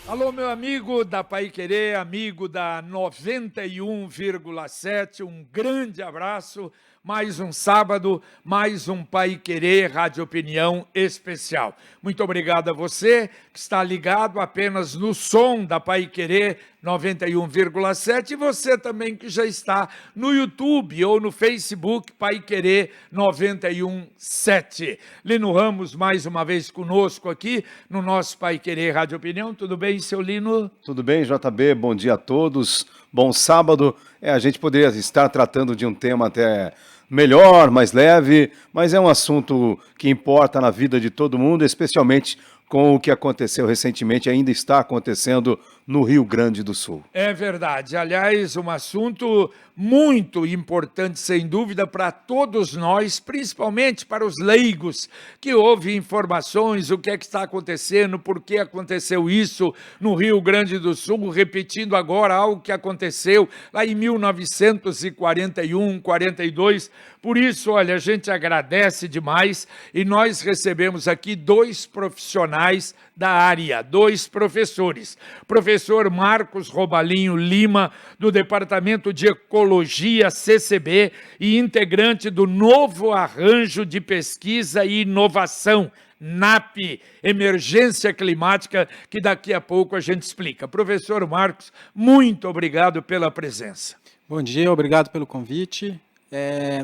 Alô, meu amigo da Paiquerê, amigo da 91,7, um grande abraço. Mais um sábado, mais um Paiquerê Rádio Opinião especial. Muito obrigado a você que está ligado apenas no som da Paiquerê 91,7 e você também que já está no YouTube ou no Facebook Paiquerê 91,7. Lino Ramos mais uma vez conosco aqui no nosso Paiquerê Rádio Opinião. Tudo bem, seu Lino? Tudo bem, JB? Bom dia a todos. Bom sábado. A gente poderia estar tratando de um tema até melhor, mais leve, mas é um assunto que importa na vida de todo mundo, especialmente com o que aconteceu recentemente, ainda está acontecendo no Rio Grande do Sul. É verdade. Aliás, um assunto muito importante, sem dúvida, para todos nós, principalmente para os leigos que ouvem informações, o que é que está acontecendo, por que aconteceu isso no Rio Grande do Sul, repetindo agora algo que aconteceu lá em 1941, 42. Por isso, olha, a gente agradece demais e nós recebemos aqui dois profissionais da área, dois professores. Professor Marcos Robalinho Lima, do Departamento de Ecologia CCB e integrante do Novo Arranjo de Pesquisa e Inovação, NAP, Emergência Climática, que daqui a pouco a gente explica. Professor Marcos, muito obrigado pela presença. Bom dia, obrigado pelo convite.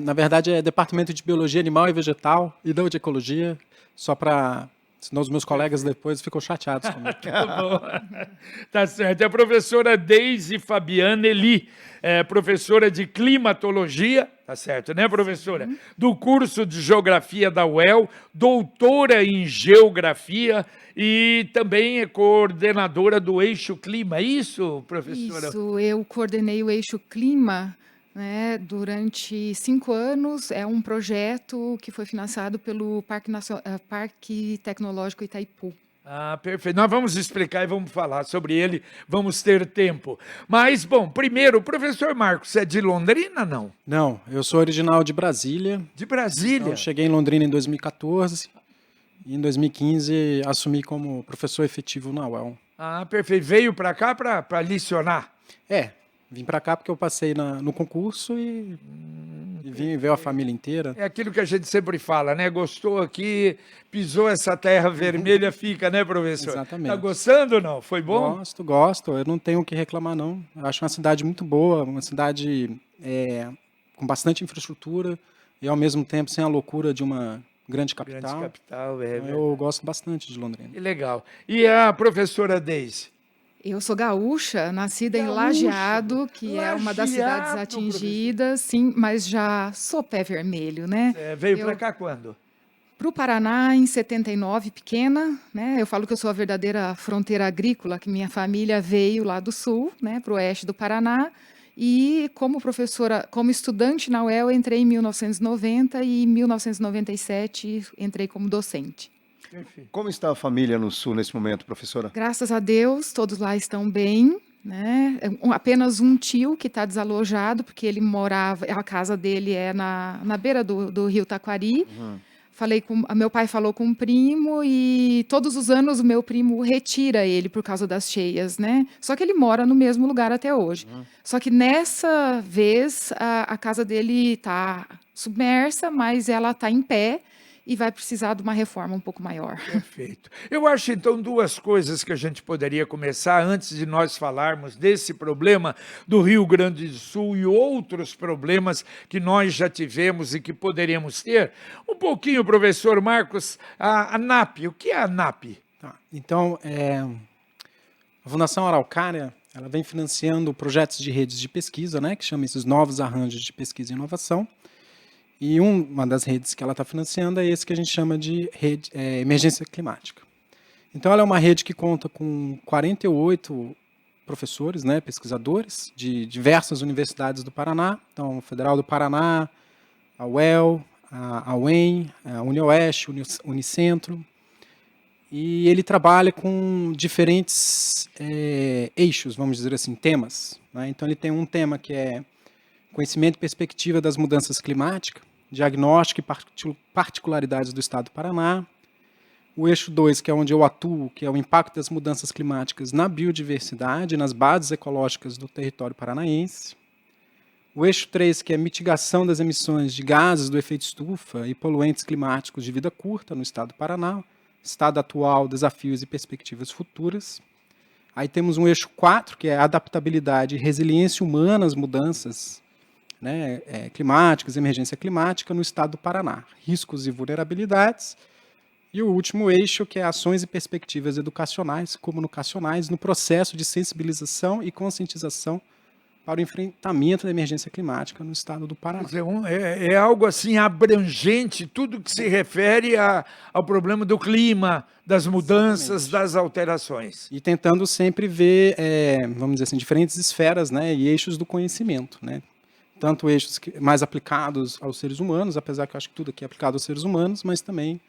Na verdade, é Departamento de Biologia Animal e Vegetal e não de Ecologia, só para... Senão os meus colegas depois ficam chateados comigo. Tá bom. Tá certo. É a professora Deise Fabiana Eli, professora de climatologia, tá certo, né, professora? Sim. Do curso de Geografia da UEL, doutora em Geografia e também é coordenadora do Eixo Clima. Isso, professora? Isso, eu coordenei o Eixo Clima, né, durante 5 anos. É um projeto que foi financiado pelo Parque Tecnológico Itaipu. Ah, perfeito. Nós vamos explicar e vamos falar sobre ele, vamos ter tempo. Mas, bom, primeiro, o professor Marcos é de Londrina, não? Não, eu sou original de Brasília. De Brasília? Então, eu cheguei em Londrina em 2014 e em 2015 assumi como professor efetivo na UEL. Ah, perfeito. Veio para cá para licionar? Vim para cá porque eu passei no concurso e veio a família inteira. É aquilo que a gente sempre fala, né? Gostou aqui, pisou essa terra vermelha, fica, né, professor? Exatamente. Tá gostando ou não? Foi bom? Gosto. Eu não tenho o que reclamar, não. Eu acho uma cidade muito boa, uma cidade com bastante infraestrutura e, ao mesmo tempo, sem a loucura de uma grande capital. Grande capital, então, eu gosto bastante de Londrina. Que legal. E a professora Deise? Eu sou gaúcha, nascida em Lajeado, que é uma das cidades atingidas, sim, mas já sou pé vermelho, né? Veio para cá quando? Para o Paraná, em 79, pequena, né? Eu falo que eu sou a verdadeira fronteira agrícola, que minha família veio lá do sul, né, para o oeste do Paraná. E como professora, como estudante na UEL, entrei em 1990 e em 1997 entrei como docente. Perfeito. Como está a família no Sul nesse momento, professora? Graças a Deus, todos lá estão bem, né? Apenas um tio que está desalojado, porque ele morava, a casa dele é na beira do rio Taquari. Uhum. Meu pai falou com um primo e todos os anos o meu primo retira ele por causa das cheias, né? Só que ele mora no mesmo lugar até hoje. Uhum. Só que nessa vez a casa dele está submersa, mas ela está em pé e vai precisar de uma reforma um pouco maior. Perfeito. Eu acho, então, duas coisas que a gente poderia começar antes de nós falarmos desse problema do Rio Grande do Sul e outros problemas que nós já tivemos e que poderíamos ter. Um pouquinho, professor Marcos, a NAP. O que é a NAP? Então, a Fundação Araucária, ela vem financiando projetos de redes de pesquisa, né, que chama esses Novos Arranjos de Pesquisa e Inovação. E uma das redes que ela está financiando é esse que a gente chama de rede emergência climática. Então, ela é uma rede que conta com 48 professores, né, pesquisadores, de diversas universidades do Paraná. Então, Federal do Paraná, a UEL, a UEM, a UniOeste, Unicentro. E ele trabalha com diferentes eixos, vamos dizer assim, temas, né? Então, ele tem um tema que é conhecimento e perspectiva das mudanças climáticas, diagnóstico e particularidades do estado do Paraná. O eixo 2, que é onde eu atuo, que é o impacto das mudanças climáticas na biodiversidade, nas bases ecológicas do território paranaense. O eixo 3, que é mitigação das emissões de gases do efeito estufa e poluentes climáticos de vida curta no estado do Paraná, estado atual, desafios e perspectivas futuras. Aí temos um eixo 4, que é adaptabilidade e resiliência humana às mudanças, né, climáticas, emergência climática no estado do Paraná, riscos e vulnerabilidades. E o último eixo, que é ações e perspectivas educacionais, comunicacionais, no processo de sensibilização e conscientização para o enfrentamento da emergência climática no estado do Paraná. Quer dizer, é algo assim abrangente, tudo que se refere ao problema do clima, das mudanças, das alterações. E tentando sempre ver, vamos dizer assim, diferentes esferas, né, e eixos do conhecimento, né? Tanto eixos mais aplicados aos seres humanos, apesar que eu acho que tudo aqui é aplicado aos seres humanos, mas também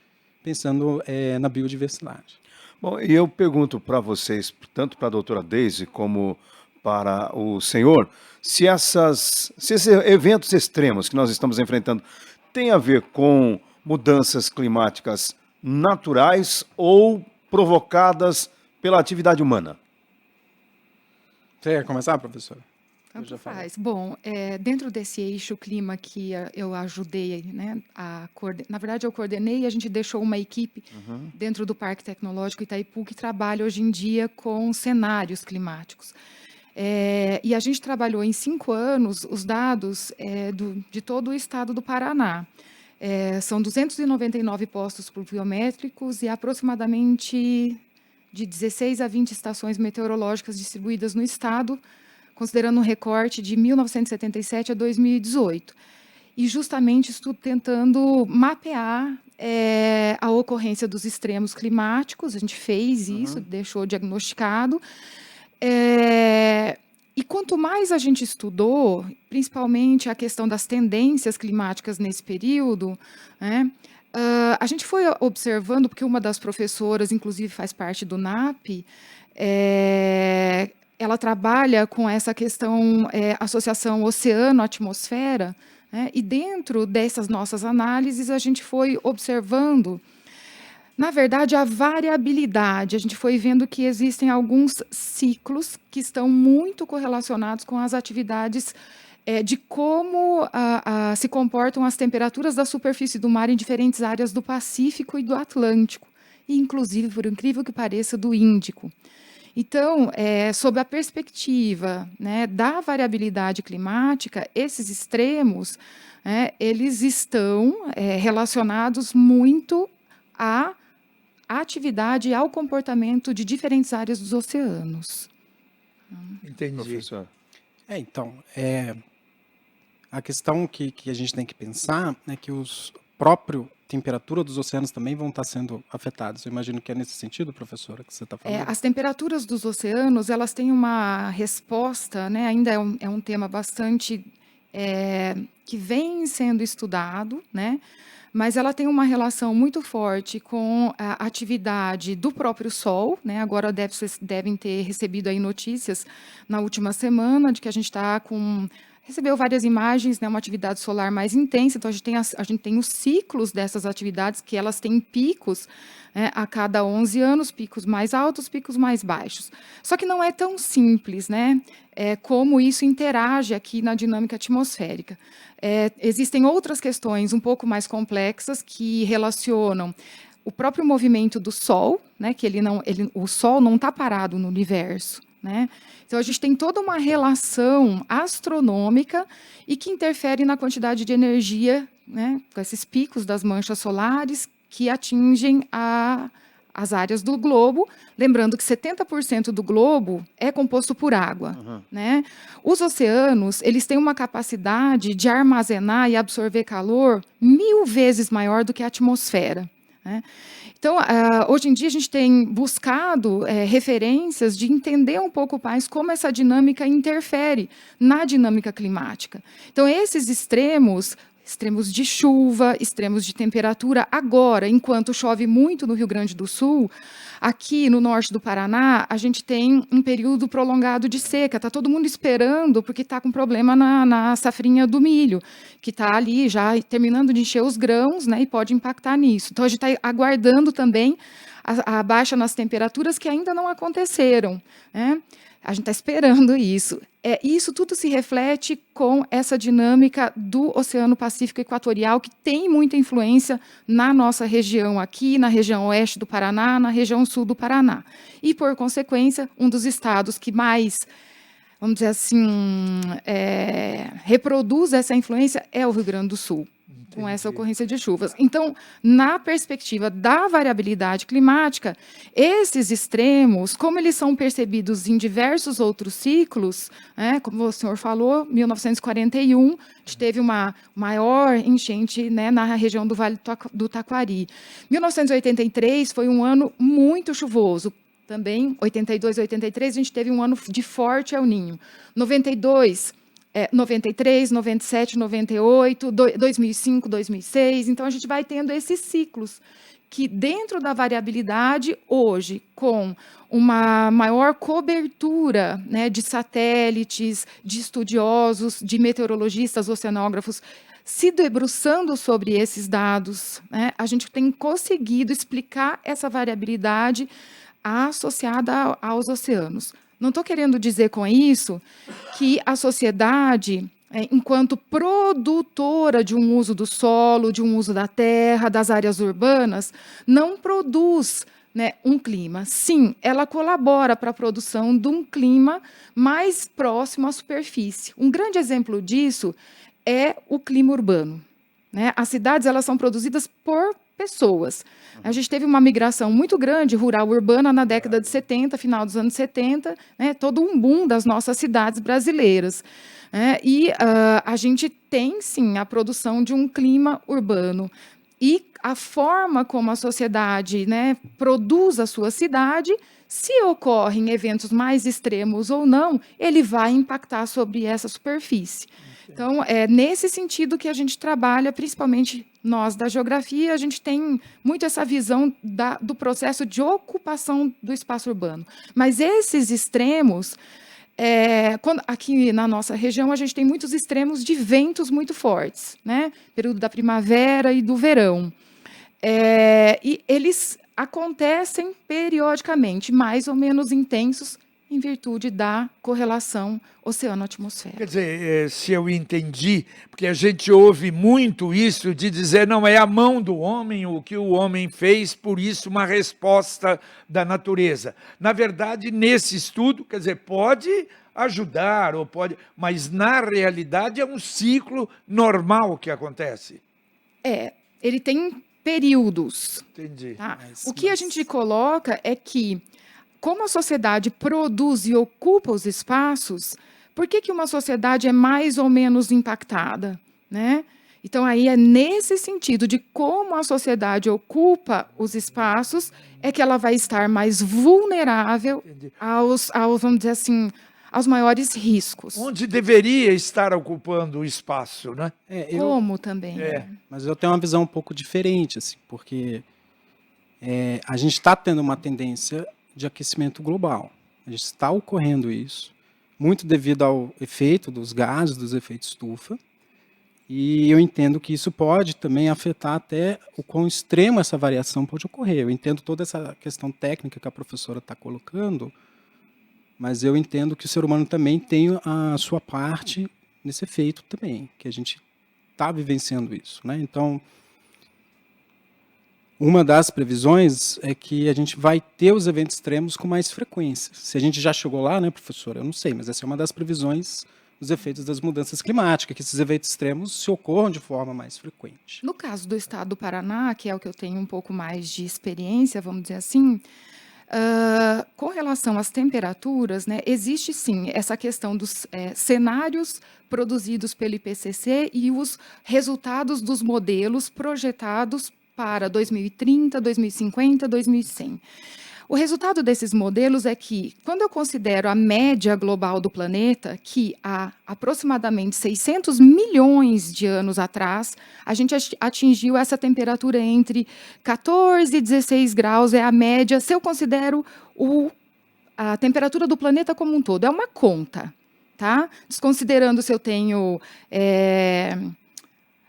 pensando na biodiversidade. Bom, e eu pergunto para vocês, tanto para a doutora Deise como para o senhor, se esses eventos extremos que nós estamos enfrentando têm a ver com mudanças climáticas naturais ou provocadas pela atividade humana? Você quer começar, professora? Tanto faz. Bom, dentro desse eixo clima que eu ajudei, né, na verdade eu coordenei e a gente deixou uma equipe dentro do Parque Tecnológico Itaipu que trabalha hoje em dia com cenários climáticos. E a gente trabalhou em 5 anos os dados de todo o estado do Paraná. São 299 postos pluviométricos e aproximadamente de 16 a 20 estações meteorológicas distribuídas no estado, considerando um recorte de 1977 a 2018. E justamente estou tentando mapear a ocorrência dos extremos climáticos, a gente fez isso, deixou diagnosticado. E quanto mais a gente estudou, principalmente a questão das tendências climáticas nesse período, né, a gente foi observando, porque uma das professoras, inclusive, faz parte do NAP, ela trabalha com essa questão, associação oceano-atmosfera, né, e dentro dessas nossas análises a gente foi observando, na verdade, a variabilidade. A gente foi vendo que existem alguns ciclos que estão muito correlacionados com as atividades de como se comportam as temperaturas da superfície do mar em diferentes áreas do Pacífico e do Atlântico, e inclusive, por incrível que pareça, do Índico. Então, sob a perspectiva, né, da variabilidade climática, esses extremos, eles estão relacionados muito à atividade e ao comportamento de diferentes áreas dos oceanos. Entendi. Professor. Então, a questão que a gente tem que pensar é que os próprio temperatura dos oceanos também vão estar sendo afetados. Eu imagino que é nesse sentido, professora, que você está falando. As temperaturas dos oceanos, elas têm uma resposta, né, ainda é um tema bastante que vem sendo estudado, né, mas ela tem uma relação muito forte com a atividade do próprio Sol, né? Agora vocês devem ter recebido aí notícias na última semana de que a gente recebeu várias imagens, né, uma atividade solar mais intensa. Então, a gente tem os ciclos dessas atividades, que elas têm picos, né, a cada 11 anos, picos mais altos, picos mais baixos. Só que não é tão simples, né, como isso interage aqui na dinâmica atmosférica. Existem outras questões um pouco mais complexas que relacionam o próprio movimento do Sol, né, que o Sol não está parado no universo, né? Então, a gente tem toda uma relação astronômica e que interfere na quantidade de energia, né, com esses picos das manchas solares que atingem as áreas do globo. Lembrando que 70% do globo é composto por água. Né? Os oceanos, eles têm uma capacidade de armazenar e absorver calor 1000 vezes maior do que a atmosfera. Né? Então, hoje em dia, a gente tem buscado referências de entender um pouco mais como essa dinâmica interfere na dinâmica climática. Então, esses extremos extremos de chuva, extremos de temperatura. Agora, enquanto chove muito no Rio Grande do Sul, aqui no norte do Paraná, a gente tem um período prolongado de seca. Está todo mundo esperando, porque está com problema na safrinha do milho, que está ali já terminando de encher os grãos, né, e pode impactar nisso. Então, a gente está aguardando também a baixa nas temperaturas que ainda não aconteceram, né? A gente está esperando isso. Isso tudo se reflete com essa dinâmica do Oceano Pacífico Equatorial, que tem muita influência na nossa região aqui, na região oeste do Paraná, na região sul do Paraná. E, por consequência, um dos estados que mais, vamos dizer assim, reproduz essa influência é o Rio Grande do Sul, com essa ocorrência de chuvas. Então, na perspectiva da variabilidade climática, esses extremos, como eles são percebidos em diversos outros ciclos, né, como o senhor falou, 1941, a gente teve uma maior enchente, né, na região do Vale do Taquari. 1983 foi um ano muito chuvoso. Também, 82, 83, a gente teve um ano de forte El Niño. 92... 93, 97, 98, 2005, 2006. Então, a gente vai tendo esses ciclos que, dentro da variabilidade, hoje, com uma maior cobertura, né, de satélites, de estudiosos, de meteorologistas, oceanógrafos, se debruçando sobre esses dados, né, a gente tem conseguido explicar essa variabilidade associada aos oceanos. Não estou querendo dizer com isso que a sociedade, enquanto produtora de um uso do solo, de um uso da terra, das áreas urbanas, não produz, né, um clima. Sim, ela colabora para a produção de um clima mais próximo à superfície. Um grande exemplo disso é o clima urbano, né? As cidades, elas são produzidas por pessoas. A gente teve uma migração muito grande, rural-urbana, na década de 70, final dos anos 70, né, todo um boom das nossas cidades brasileiras. E a gente tem, sim, a produção de um clima urbano. E a forma como a sociedade, né, produz a sua cidade, se ocorrem eventos mais extremos ou não, ele vai impactar sobre essa superfície. Então, é nesse sentido que a gente trabalha, principalmente nós da geografia, a gente tem muito essa visão do processo de ocupação do espaço urbano. Mas esses extremos, aqui na nossa região, a gente tem muitos extremos de ventos muito fortes, né? Período da primavera e do verão. E eles acontecem periodicamente, mais ou menos intensos, em virtude da correlação oceano-atmosfera. Quer dizer, se eu entendi, porque a gente ouve muito isso de dizer, não, é a mão do homem, o que o homem fez, por isso uma resposta da natureza. Na verdade, nesse estudo, quer dizer, pode ajudar, ou pode, mas na realidade é um ciclo normal que acontece. Ele tem períodos. Entendi. Tá? O que a gente coloca é que, como a sociedade produz e ocupa os espaços, por que uma sociedade é mais ou menos impactada, né? Então, aí é nesse sentido de como a sociedade ocupa os espaços, é que ela vai estar mais vulnerável aos vamos dizer assim, aos maiores riscos. Onde deveria estar ocupando o espaço, né? Como também. Mas eu tenho uma visão um pouco diferente, assim, porque a gente está tendo uma tendência de aquecimento global. A gente está ocorrendo isso, muito devido ao efeito dos gases, dos efeitos estufa, e eu entendo que isso pode também afetar até o quão extremo essa variação pode ocorrer. Eu entendo toda essa questão técnica que a professora está colocando, mas eu entendo que o ser humano também tem a sua parte nesse efeito também, que a gente está vivenciando isso, né? Então, uma das previsões é que a gente vai ter os eventos extremos com mais frequência. Se a gente já chegou lá, né, professora? Eu não sei, mas essa é uma das previsões dos efeitos das mudanças climáticas, que esses eventos extremos se ocorram de forma mais frequente. No caso do estado do Paraná, que é o que eu tenho um pouco mais de experiência, vamos dizer assim, com relação às temperaturas, né, existe sim essa questão dos cenários produzidos pelo IPCC e os resultados dos modelos projetados para 2030, 2050, 2100. O resultado desses modelos é que, quando eu considero a média global do planeta, que há aproximadamente 600 milhões de anos atrás, a gente atingiu essa temperatura entre 14 e 16 graus, é a média, se eu considero a temperatura do planeta como um todo. É uma conta, tá? Desconsiderando se eu tenho...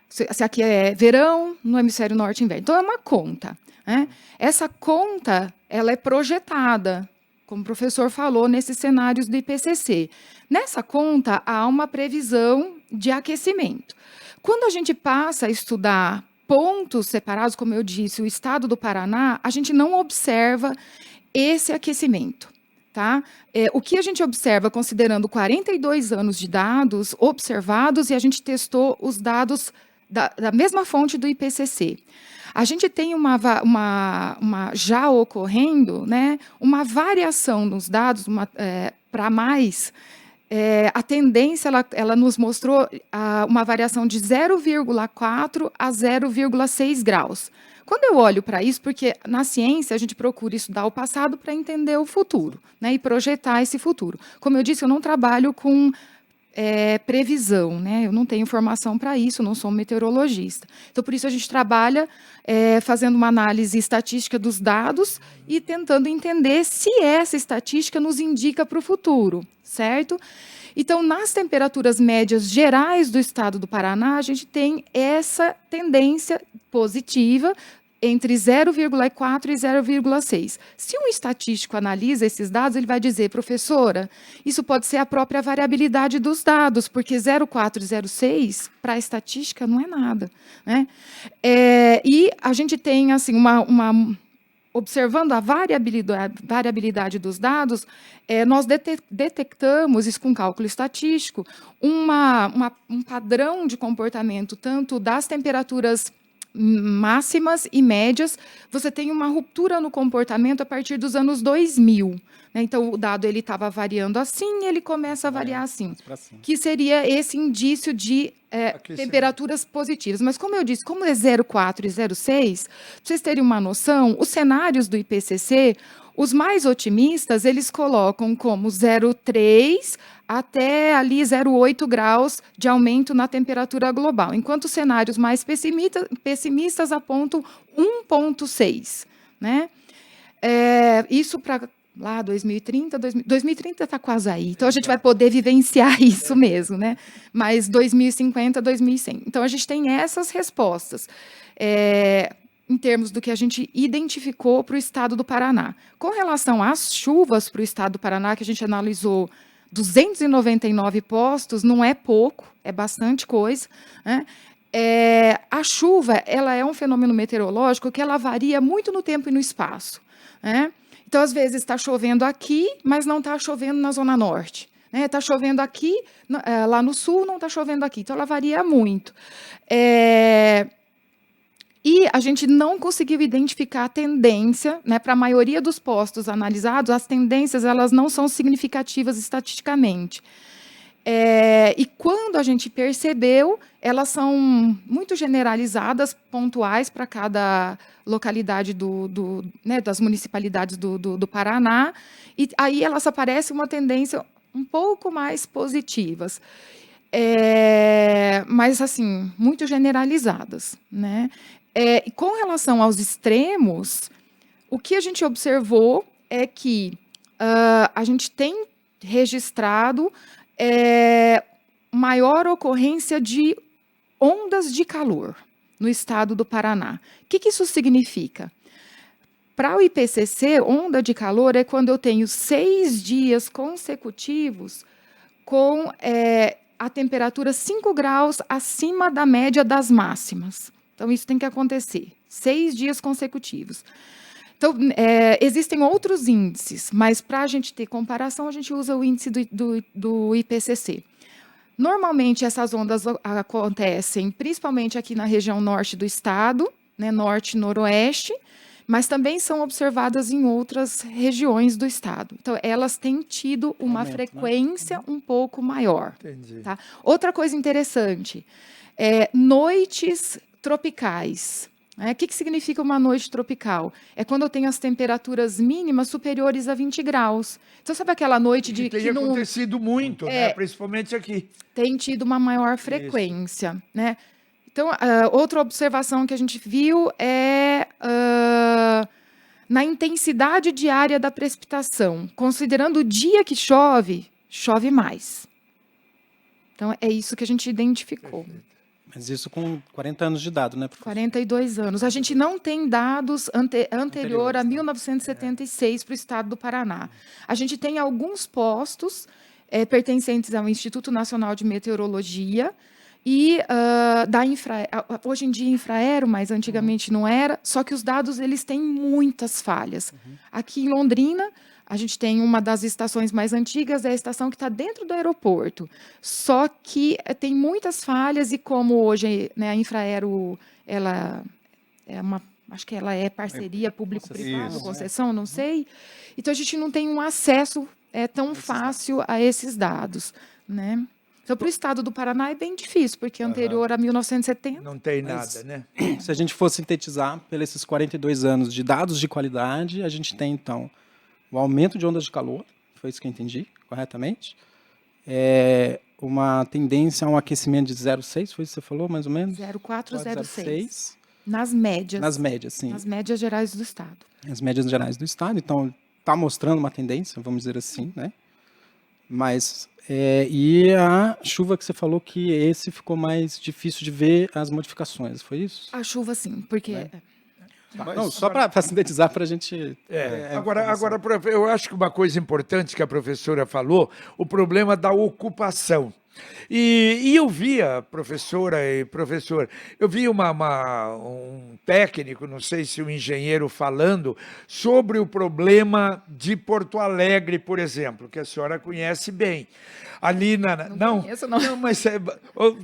se aqui é verão, no hemisfério norte inverno. Então, é uma conta. Né? Essa conta, ela é projetada, como o professor falou, nesses cenários do IPCC. Nessa conta, há uma previsão de aquecimento. Quando a gente passa a estudar pontos separados, como eu disse, o estado do Paraná, a gente não observa esse aquecimento. Tá? O que a gente observa, considerando 42 anos de dados observados, e a gente testou os dados da mesma fonte do IPCC. A gente tem já ocorrendo, né, uma variação nos dados para mais. A tendência, ela nos mostrou uma variação de 0,4 a 0,6 graus. Quando eu olho para isso, porque na ciência a gente procura estudar o passado para entender o futuro, né, e projetar esse futuro. Como eu disse, eu não trabalho com previsão, né? Eu não tenho formação para isso, eu não sou meteorologista. Então, por isso, a gente trabalha fazendo uma análise estatística dos dados e tentando entender se essa estatística nos indica para o futuro, certo? Então, nas temperaturas médias gerais do estado do Paraná, a gente tem essa tendência positiva entre 0,4 e 0,6. Se um estatístico analisa esses dados, ele vai dizer, professora, isso pode ser a própria variabilidade dos dados, porque 0,4 e 0,6 para a estatística não é nada. Né? E a gente tem assim, observando a variabilidade dos dados, nós detectamos, isso com cálculo estatístico, um padrão de comportamento tanto das temperaturas máximas e médias. Você tem uma ruptura no comportamento a partir dos anos 2000. Né? Então, o dado estava variando assim, ele começa a variar assim, que seria esse indício de temperaturas positivas. Mas, como eu disse, como é 0,4 e 0,6, para vocês terem uma noção, os cenários do IPCC, os mais otimistas, eles colocam como 0,3 até ali 0,8 graus de aumento na temperatura global, enquanto os cenários mais pessimistas apontam 1,6. Né? Isso para lá 2030, 2030 está quase aí, então a gente vai poder vivenciar isso mesmo, né? Mas 2050, 2100. Então, a gente tem essas respostas. Em termos do que a gente identificou para o estado do Paraná. Com relação às chuvas para o estado do Paraná, que a gente analisou 299 postos, não é pouco, é bastante coisa. Né? A chuva, ela é um fenômeno meteorológico que ela varia muito no tempo e no espaço. Né? Então, às vezes, está chovendo aqui, mas não está chovendo na Zona Norte. Está chovendo aqui, lá no sul, não está chovendo aqui. Então, ela varia muito. E a gente não conseguiu identificar a tendência, né, para a maioria dos postos analisados, as tendências elas não são significativas estatisticamente. E quando a gente percebeu, elas são muito generalizadas, pontuais para cada localidade né, das municipalidades do Paraná, e aí elas aparecem uma tendência um pouco mais positivas. Mas, assim, muito generalizadas. Né? Com relação aos extremos, o que a gente observou é que a gente tem registrado maior ocorrência de ondas de calor no estado do Paraná. O que isso significa? Para o IPCC, onda de calor é quando eu tenho 6 dias consecutivos com a temperatura 5 graus acima da média das máximas. Então, isso tem que acontecer, 6 dias consecutivos. Então, existem outros índices, mas para a gente ter comparação, a gente usa o índice do IPCC. Normalmente, essas ondas acontecem principalmente aqui na região norte do estado, né, norte e noroeste, mas também são observadas em outras regiões do estado. Então, elas têm tido uma frequência um pouco maior. Entendi. Tá? Outra coisa interessante, noites tropicais. O que significa uma noite tropical? É quando eu tenho as temperaturas mínimas superiores a 20 graus. Então, sabe aquela noite Que tem acontecido muito, né? Principalmente aqui. Tem tido uma maior frequência, né? Então, outra observação que a gente viu é na intensidade diária da precipitação. Considerando o dia que chove, chove mais. Então, é isso que a gente identificou. Perfeito. Mas isso com 40 anos de dado, né, professor? 42 anos. A gente não tem dados anterior a 1976 para o estado do Paraná. A gente tem alguns postos pertencentes ao Instituto Nacional de Meteorologia e hoje em dia Infraero, mas antigamente não era, só que os dados eles têm muitas falhas. Aqui em Londrina, a gente tem uma das estações mais antigas, é a estação que está dentro do aeroporto. Só que tem muitas falhas e como hoje, né, a Infraero, ela é acho que ela é parceria público-privada, concessão, não sei. Então a gente não tem um acesso tão fácil a esses dados, né? Então, para o estado do Paraná é bem difícil, porque anterior a 1970... Não tem nada, né? Se a gente for sintetizar, pelos 42 anos de dados de qualidade, a gente tem, então, o aumento de ondas de calor, foi isso que eu entendi corretamente, uma tendência a um aquecimento de 0,6, foi isso que você falou, mais ou menos? 0,4, 0,6. Nas médias. Nas médias, sim. Nas médias gerais do estado. As médias gerais do estado, então, está mostrando uma tendência, vamos dizer assim, né? Mas, e a chuva que você falou que esse ficou mais difícil de ver as modificações, foi isso? A chuva, sim, porque... Não, só para sintetizar, para a gente... Agora, eu acho que uma coisa importante que a professora falou, o problema da ocupação. E eu via, professora e professor, eu vi um técnico, não sei se um engenheiro, falando sobre o problema de Porto Alegre, por exemplo, que a senhora conhece bem. Ali Não conheço, não. Não, mas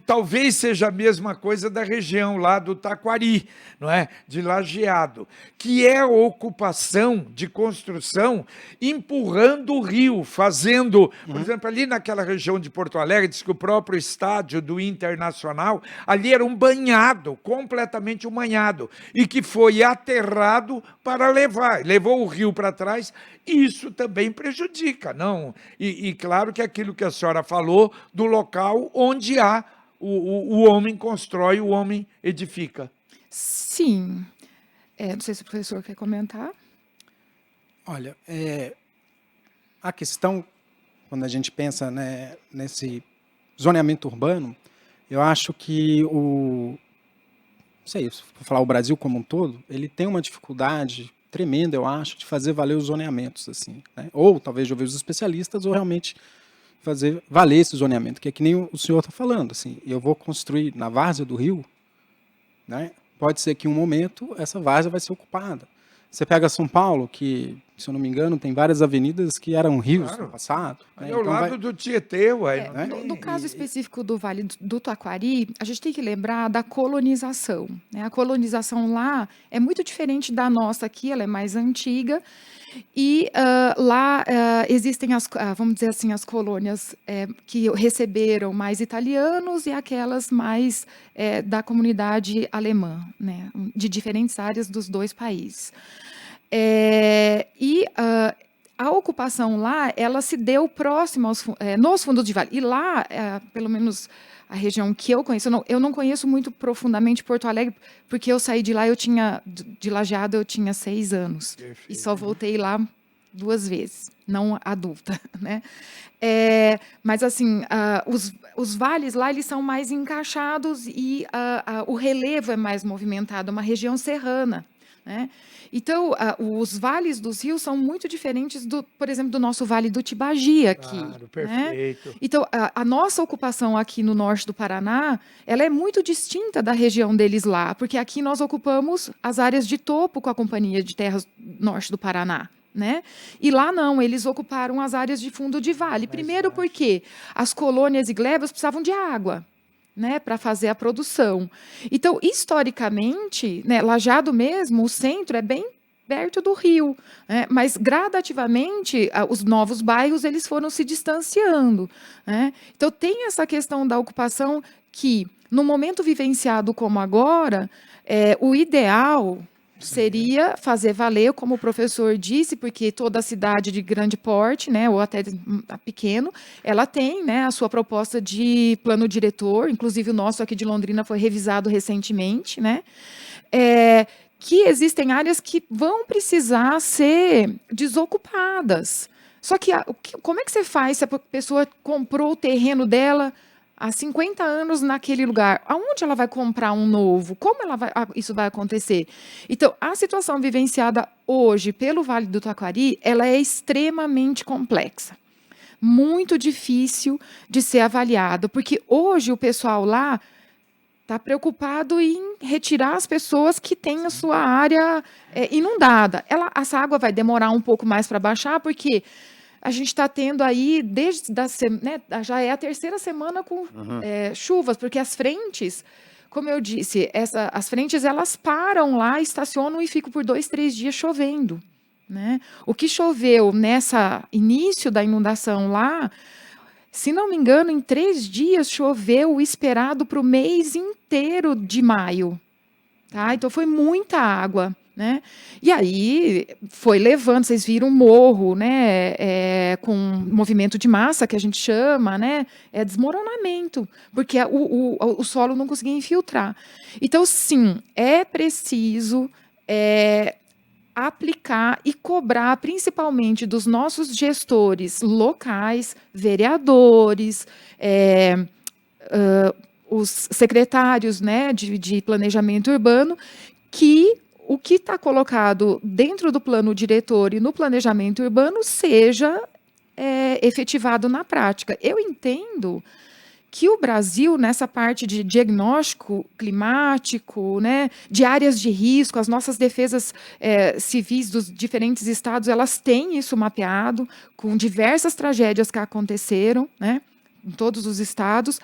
talvez seja a mesma coisa da região lá do Taquari, não é? De Lajeado, que é a ocupação de construção empurrando o rio, fazendo, por exemplo, ali naquela região de Porto Alegre, diz que o próprio estádio do Internacional, ali era um banhado, completamente um banhado, e que foi aterrado para levou o rio para trás. Isso também prejudica, não? E claro que aquilo que a senhora falou do local onde o homem constrói, o homem edifica. Sim. Não sei se o professor quer comentar. Olha, a questão, quando a gente pensa, né, nesse zoneamento urbano, eu acho que não sei, se for falar o Brasil como um todo, ele tem uma dificuldade tremenda, eu acho, de fazer valer os zoneamentos, assim, né? Ou talvez de ouvir os especialistas, ou realmente fazer valer esse zoneamento, que é que nem o senhor está falando, assim, eu vou construir na várzea do rio, né? Pode ser que em um momento essa várzea vai ser ocupada. Você pega São Paulo, que, se eu não me engano, tem várias avenidas que eram rios no passado. Né? É o lado do Tietê, ué. No caso específico do Vale do Taquari, a gente tem que lembrar da colonização. Né? A colonização lá é muito diferente da nossa aqui, ela é mais antiga. E lá existem, vamos dizer assim, as colônias que receberam mais italianos e aquelas mais da comunidade alemã, né? De diferentes áreas dos dois países. A ocupação lá, ela se deu próximo nos fundos de vale. E lá, pelo menos a região que eu conheço, eu não conheço muito profundamente Porto Alegre, porque eu saí de lá, de Lajeado, eu tinha 6 anos. Perfeito. E só voltei lá 2 vezes, não adulta, né? Mas, assim, os vales lá, eles são mais encaixados e o relevo é mais movimentado, é uma região serrana, né? Então, os vales dos rios são muito diferentes, por exemplo, do nosso Vale do Tibagi aqui. Claro, perfeito. Né? Então, a nossa ocupação aqui no norte do Paraná, ela é muito distinta da região deles lá, porque aqui nós ocupamos as áreas de topo com a Companhia de Terras Norte do Paraná. Né? E lá não, eles ocuparam as áreas de fundo de vale. Primeiro porque as colônias e glebas precisavam de água, né, para fazer a produção. Então, historicamente, né, Lajeado mesmo, o centro é bem perto do rio, né, mas gradativamente os novos bairros eles foram se distanciando, né? Então, tem essa questão da ocupação que, no momento vivenciado como agora, O ideal seria fazer valer, como o professor disse, porque toda cidade de grande porte, né, ou até pequeno, ela tem, né, a sua proposta de plano diretor, inclusive o nosso aqui de Londrina foi revisado recentemente, né, que existem áreas que vão precisar ser desocupadas. Só que como é que você faz se a pessoa comprou o terreno dela há 50 anos naquele lugar? Aonde ela vai comprar um novo? Como isso vai acontecer? Então, a situação vivenciada hoje pelo Vale do Taquari, ela é extremamente complexa. Muito difícil de ser avaliado, porque hoje o pessoal lá está preocupado em retirar as pessoas que têm a sua área inundada. Essa água vai demorar um pouco mais para baixar, porque a gente está tendo aí, né, já é a terceira semana com chuvas, porque as frentes, como eu disse, as frentes elas param lá, estacionam e ficam por 2, 3 dias chovendo. Né? O que choveu nessa início da inundação lá, se não me engano, em 3 dias choveu o esperado para o mês inteiro de maio. Tá? Então foi muita água. Né? E aí foi levando, vocês viram um morro, né, com movimento de massa, que a gente chama, né, desmoronamento, porque o solo não conseguia infiltrar. Então, sim, é preciso aplicar e cobrar, principalmente dos nossos gestores locais, vereadores, os secretários, né, de planejamento urbano, que o que está colocado dentro do plano diretor e no planejamento urbano seja efetivado na prática. Eu entendo que o Brasil, nessa parte de diagnóstico climático, né, de áreas de risco, as nossas defesas civis dos diferentes estados, elas têm isso mapeado, com diversas tragédias que aconteceram, né, em todos os estados.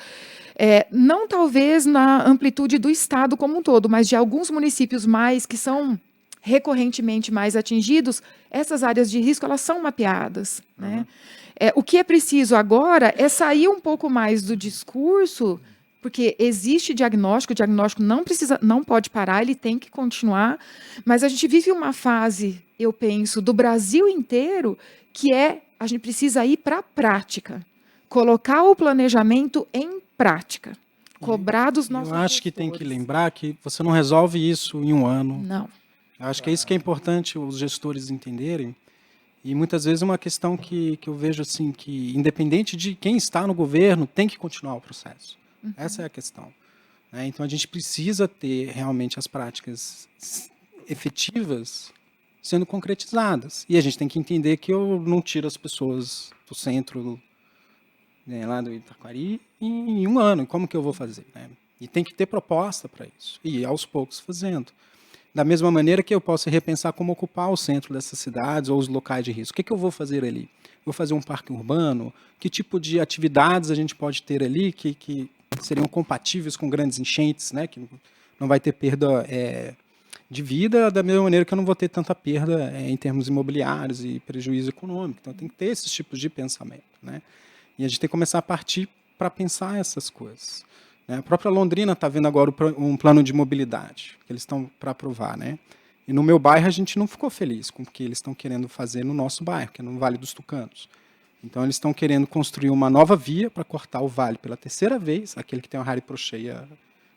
Não talvez na amplitude do estado como um todo, mas de alguns municípios mais que são recorrentemente mais atingidos, essas áreas de risco elas são mapeadas. Né? O que é preciso agora é sair um pouco mais do discurso, porque existe diagnóstico, o diagnóstico não pode parar, ele tem que continuar, mas a gente vive uma fase, eu penso, do Brasil inteiro, que a gente precisa ir para a prática. Colocar o planejamento em prática. Cobrar dos nossos Eu acho gestores. que tem que lembrar que você não resolve isso em um ano. Não. Eu acho que é isso que é importante os gestores entenderem. E muitas vezes é uma questão que eu vejo assim, que independente de quem está no governo, tem que continuar o processo. Essa é a questão. Né? Então a gente precisa ter realmente as práticas efetivas sendo concretizadas. E a gente tem que entender que eu não tiro as pessoas do centro, né, lá do Itaquari em um ano. Como que eu vou fazer? Né? E tem que ter proposta para isso. E aos poucos fazendo. Da mesma maneira que eu posso repensar como ocupar o centro dessas cidades ou os locais de risco. O que eu vou fazer ali? Vou fazer um parque urbano? Que tipo de atividades a gente pode ter ali que seriam compatíveis com grandes enchentes, né? Que não vai ter perda de vida, da mesma maneira que eu não vou ter tanta perda em termos imobiliários e prejuízo econômico. Então tem que ter esses tipos de pensamento. Né? E a gente tem que começar a partir para pensar essas coisas. A própria Londrina está vendo agora um plano de mobilidade que eles estão para aprovar. Né? E no meu bairro a gente não ficou feliz com o que eles estão querendo fazer no nosso bairro, que é no Vale dos Tucanos. Então eles estão querendo construir uma nova via para cortar o vale pela terceira vez, aquele que tem o Harry Procheia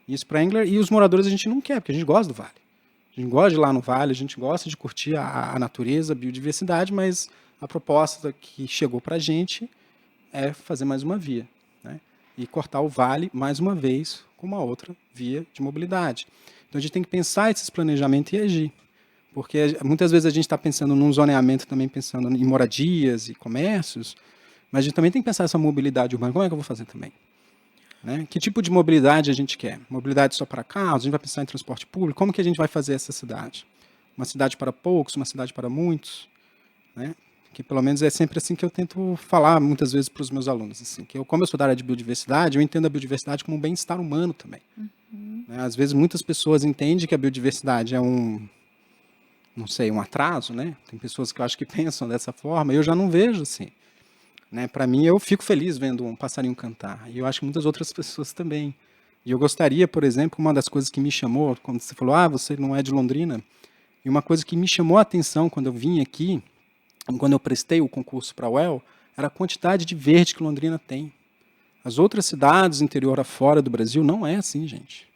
e Sprengler, e os moradores a gente não quer, porque a gente gosta do vale. A gente gosta de ir lá no vale, a gente gosta de curtir a natureza, a biodiversidade, mas a proposta que chegou para a gente é fazer mais uma via. Né? E cortar o vale, mais uma vez, com uma outra via de mobilidade. Então a gente tem que pensar esses planejamentos e agir. Porque muitas vezes a gente está pensando num zoneamento, também pensando em moradias e comércios, mas a gente também tem que pensar essa mobilidade urbana. Como é que eu vou fazer também? Né? Que tipo de mobilidade a gente quer? Mobilidade só para carros? A gente vai pensar em transporte público? Como que a gente vai fazer essa cidade? Uma cidade para poucos, uma cidade para muitos? Né? Que pelo menos é sempre assim que eu tento falar muitas vezes para os meus alunos. Assim, que como eu sou da área de biodiversidade, eu entendo a biodiversidade como um bem-estar humano também. Né? Às vezes muitas pessoas entendem que a biodiversidade é um atraso, né? Tem pessoas que eu acho que pensam dessa forma, eu já não vejo assim. Né? Para mim, eu fico feliz vendo um passarinho cantar, e eu acho que muitas outras pessoas também. E eu gostaria, por exemplo, uma das coisas que me chamou, quando você falou, você não é de Londrina, e uma coisa que me chamou a atenção quando eu vim aqui, quando eu prestei o concurso para a UEL, era a quantidade de verde que Londrina tem. As outras cidades, interior afora do Brasil, não é assim, gente.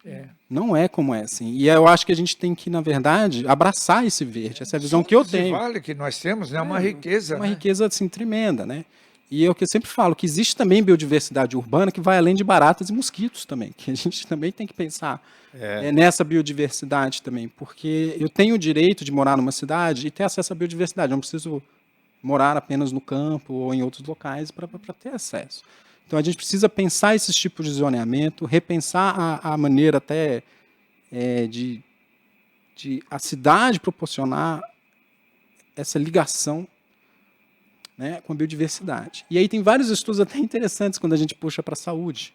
Não é como é assim. E eu acho que a gente tem que, na verdade, abraçar esse verde, essa visão que eu tenho. Vale que nós temos, né? Uma riqueza. Uma riqueza, assim, tremenda, né? E é o que eu sempre falo, que existe também biodiversidade urbana que vai além de baratas e mosquitos também, que a gente também tem que pensar nessa biodiversidade também, porque eu tenho o direito de morar numa cidade e ter acesso à biodiversidade, eu não preciso morar apenas no campo ou em outros locais para ter acesso. Então a gente precisa pensar esses tipos de zoneamento, repensar a maneira até de a cidade proporcionar essa ligação, né, com a biodiversidade. E aí tem vários estudos até interessantes quando a gente puxa para a saúde.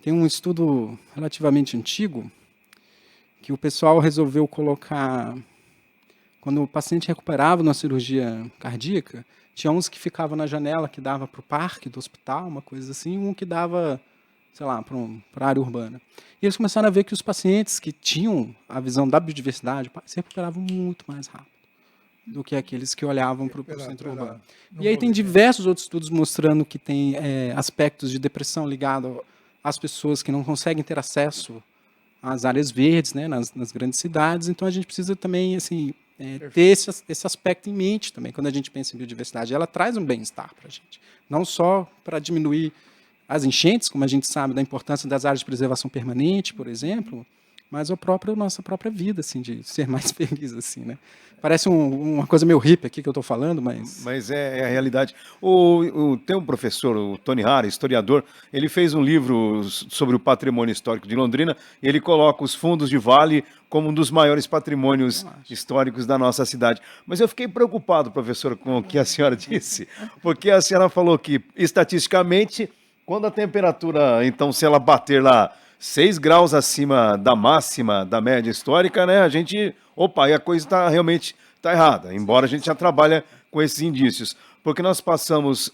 Tem um estudo relativamente antigo que o pessoal resolveu colocar, quando o paciente recuperava numa cirurgia cardíaca, tinha uns que ficavam na janela que dava para o parque do hospital, uma coisa assim, e um que dava, sei lá, para a área urbana. E eles começaram a ver que os pacientes que tinham a visão da biodiversidade se recuperavam muito mais rápido do que aqueles que olhavam para o centro urbano. E aí tem diversos outros estudos mostrando que tem aspectos de depressão ligados às pessoas que não conseguem ter acesso às áreas verdes, né, nas grandes cidades. Então a gente precisa também assim, ter esse aspecto em mente também, quando a gente pensa em biodiversidade. Ela traz um bem-estar para a gente, não só para diminuir as enchentes, como a gente sabe da importância das áreas de preservação permanente, por exemplo, mas a nossa própria vida, assim, de ser mais feliz, assim, né? Parece uma coisa meio hippie aqui que eu estou falando, mas... Mas é a realidade. Tem um professor, o Tony Hara, historiador, ele fez um livro sobre o patrimônio histórico de Londrina, e ele coloca os fundos de vale como um dos maiores patrimônios históricos da nossa cidade. Mas eu fiquei preocupado, professor, com o que a senhora disse, porque a senhora falou que, estatisticamente, quando a temperatura, então, se ela bater lá 6 graus acima da máxima da média histórica, né, a gente... Opa, aí a coisa realmente está errada, embora a gente já trabalhe com esses indícios. Porque nós passamos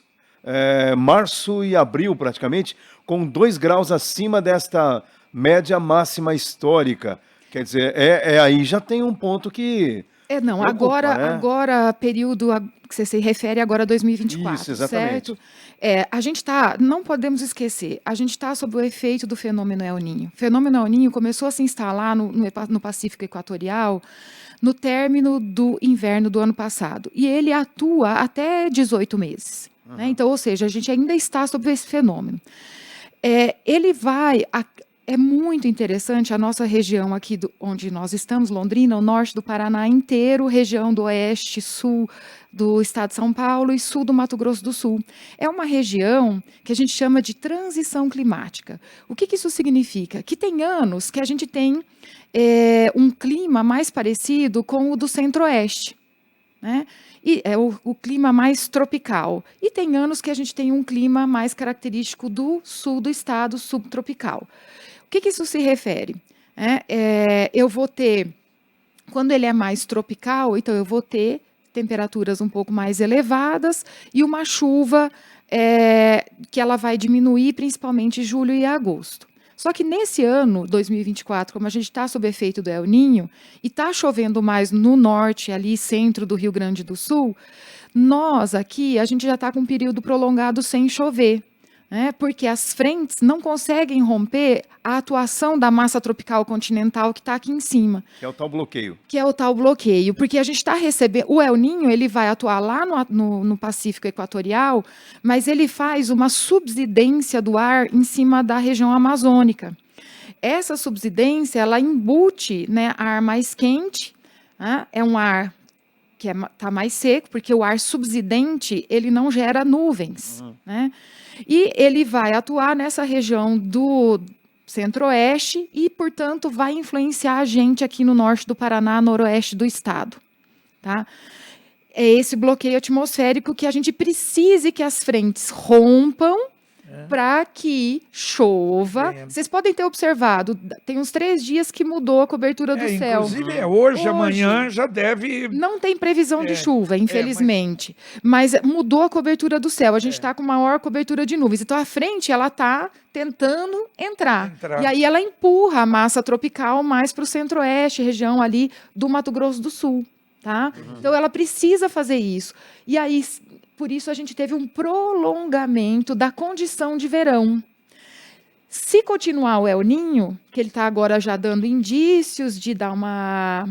março e abril, praticamente, com 2 graus acima desta média máxima histórica. Quer dizer, aí já tem um ponto que... Não, preocupa, agora, período que você se refere agora a 2024, Isso, exatamente. certo? A gente não podemos esquecer, a gente está sob o efeito do fenômeno El Niño. O fenômeno El Niño começou a se instalar no Pacífico Equatorial no término do inverno do ano passado. E ele atua até 18 meses. Né? Então, ou seja, a gente ainda está sob esse fenômeno. É muito interessante a nossa região aqui onde nós estamos, Londrina, o norte do Paraná inteiro, região do oeste, sul do estado de São Paulo e sul do Mato Grosso do Sul. É uma região que a gente chama de transição climática. O que isso significa? Que tem anos que a gente tem um clima mais parecido com o do centro-oeste, né? E é o clima mais tropical. E tem anos que a gente tem um clima mais característico do sul do estado, subtropical. O que isso se refere? Eu vou ter, quando ele é mais tropical, então eu vou ter temperaturas um pouco mais elevadas e uma chuva que ela vai diminuir, principalmente em julho e agosto. Só que nesse ano, 2024, como a gente está sob efeito do El Niño e está chovendo mais no norte, ali centro do Rio Grande do Sul, nós aqui, a gente já está com um período prolongado sem chover. Porque as frentes não conseguem romper a atuação da massa tropical continental que está aqui em cima. Que é o tal bloqueio. Que é o tal bloqueio, porque a gente está recebendo... O El Niño, ele vai atuar lá no Pacífico Equatorial, mas ele faz uma subsidência do ar em cima da região amazônica. Essa subsidência, ela embute, né, ar mais quente, né? É um ar que está mais seco, porque o ar subsidente, ele não gera nuvens, né? E ele vai atuar nessa região do centro-oeste e, portanto, vai influenciar a gente aqui no norte do Paraná, noroeste do estado. Tá? É esse bloqueio atmosférico que a gente precisa que as frentes rompam para que chova. Vocês podem ter observado, tem uns 3 dias que mudou a cobertura do céu. Inclusive, hoje, amanhã, já deve... Não tem previsão de chuva, infelizmente. Mas mudou a cobertura do céu. A gente está com maior cobertura de nuvens. Então, a frente, ela está tentando entrar. E aí, ela empurra a massa tropical mais para o centro-oeste, região ali do Mato Grosso do Sul. Tá? Então, ela precisa fazer isso. E aí... Por isso, a gente teve um prolongamento da condição de verão. Se continuar o El Niño, que ele está agora já dando indícios de dar uma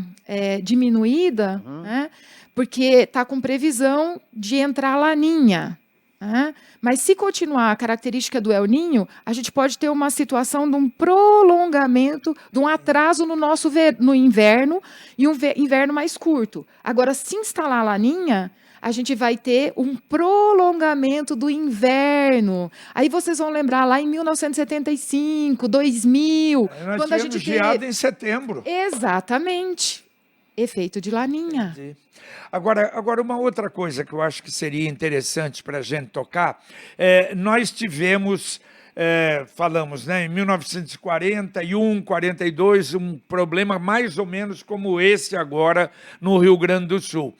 diminuída, né? Porque está com previsão de entrar a Laninha. Né? Mas se continuar a característica do El Niño, a gente pode ter uma situação de um prolongamento, de um atraso no inverno e um inverno mais curto. Agora, se instalar a Laninha, a gente vai ter um prolongamento do inverno. Aí vocês vão lembrar lá em 1975, 2000... Nós quando a gente geada em setembro. Exatamente. Efeito de Laninha. Entendi. Agora, uma outra coisa que eu acho que seria interessante para a gente tocar, nós tivemos... falamos, né, em 1941, 42, um problema mais ou menos como esse agora no Rio Grande do Sul.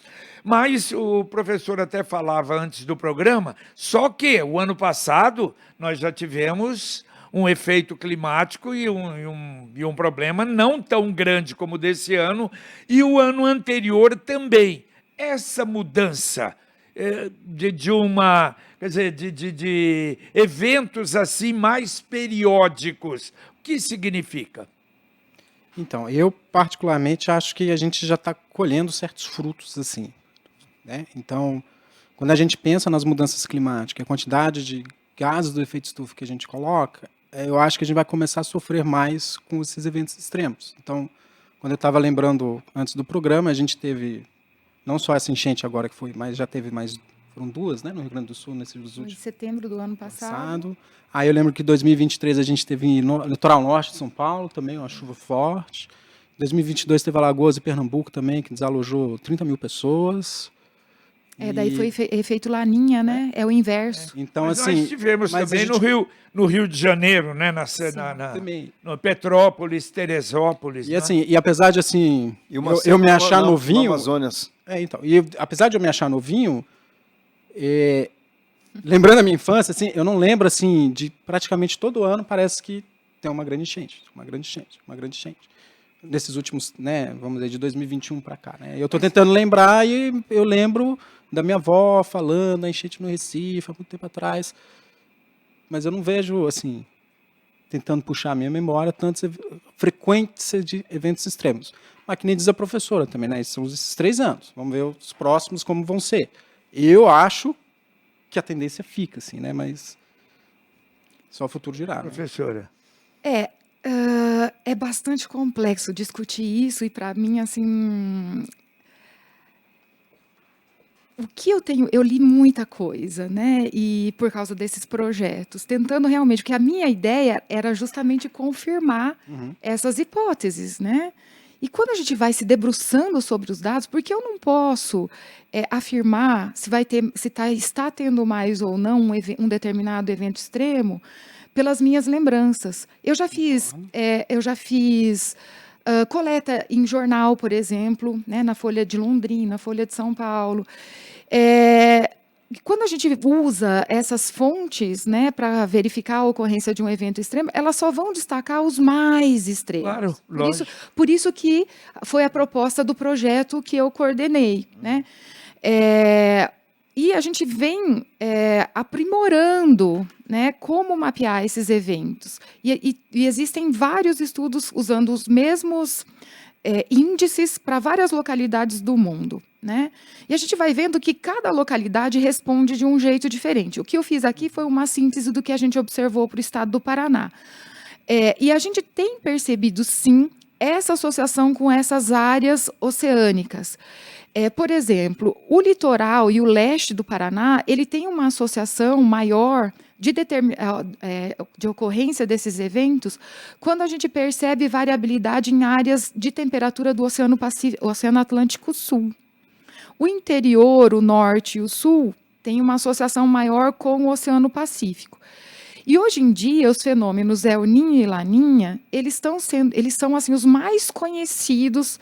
Mas o professor até falava antes do programa, só que o ano passado nós já tivemos um efeito climático e um problema não tão grande como o desse ano, e o ano anterior também. Essa mudança de eventos assim mais periódicos, o que significa? Então, eu particularmente acho que a gente já está colhendo certos frutos assim. Né? Então, quando a gente pensa nas mudanças climáticas, a quantidade de gases do efeito estufa que a gente coloca, eu acho que a gente vai começar a sofrer mais com esses eventos extremos. Então, quando eu estava lembrando antes do programa, a gente teve não só essa enchente agora que foi, mas já teve mais, foram 2, né, no Rio Grande do Sul nesses últimos. Em setembro do ano passado. Aí eu lembro que em 2023 a gente teve no litoral norte de São Paulo também uma chuva forte. Em 2022 teve Alagoas e Pernambuco também, que desalojou 30 mil pessoas. Daí foi efeito Laninha, né? É o inverso. Então, mas assim, nós tivemos também no Rio de Janeiro, né? No Petrópolis, Teresópolis. E assim, e apesar de assim, eu me achar novinho. Amazônias. Então, e apesar de eu me achar novinho, lembrando a minha infância, assim, eu não lembro assim de praticamente todo ano parece que tem uma grande enchente. Nesses últimos, né, vamos dizer, de 2021 para cá, né? Eu estou tentando lembrar e eu lembro da minha avó falando da enchente no Recife há muito tempo atrás, mas eu não vejo, assim, tentando puxar a minha memória, tanta frequência de eventos extremos. Mas que nem diz a professora também, né? São esses 3 anos. Vamos ver os próximos como vão ser. Eu acho que a tendência fica, assim, né? Mas só o futuro dirá. Professora. É bastante complexo discutir isso e, para mim, assim... O que eu li muita coisa, né? E por causa desses projetos, tentando realmente, porque a minha ideia era justamente confirmar essas hipóteses, né? E quando a gente vai se debruçando sobre os dados, porque eu não posso afirmar se está tendo mais ou não um determinado evento extremo pelas minhas lembranças. Eu já fiz coleta em jornal, por exemplo, né, na Folha de Londrina, na Folha de São Paulo. Quando a gente usa essas fontes, né, para verificar a ocorrência de um evento extremo, elas só vão destacar os mais extremos. Claro, por isso que foi a proposta do projeto que eu coordenei, né? E a gente vem aprimorando, né, como mapear esses eventos. E existem vários estudos usando os mesmos índices para várias localidades do mundo, né? E a gente vai vendo que cada localidade responde de um jeito diferente. O que eu fiz aqui foi uma síntese do que a gente observou para o estado do Paraná. E a gente tem percebido, sim, essa associação com essas áreas oceânicas. Por exemplo, o litoral e o leste do Paraná, ele tem uma associação maior de ocorrência desses eventos quando a gente percebe variabilidade em áreas de temperatura do Oceano Atlântico Sul. O interior, o norte e o sul têm uma associação maior com o Oceano Pacífico. E hoje em dia, os fenômenos El Niño e Laninha, eles são assim, os mais conhecidos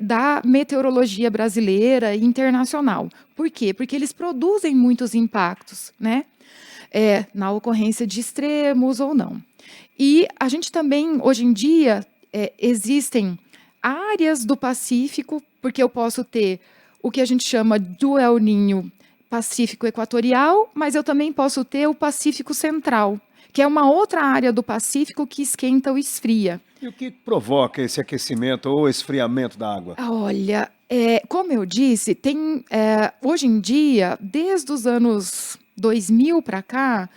da meteorologia brasileira e internacional. Por quê? Porque eles produzem muitos impactos, né? Na ocorrência de extremos ou não. E a gente também, hoje em dia, existem áreas do Pacífico, porque eu posso ter o que a gente chama do El Niño Pacífico Equatorial, mas eu também posso ter o Pacífico Central, que é uma outra área do Pacífico que esquenta ou esfria. E o que provoca esse aquecimento ou esfriamento da água? Olha, como eu disse, hoje em dia, desde os anos 2000 para cá,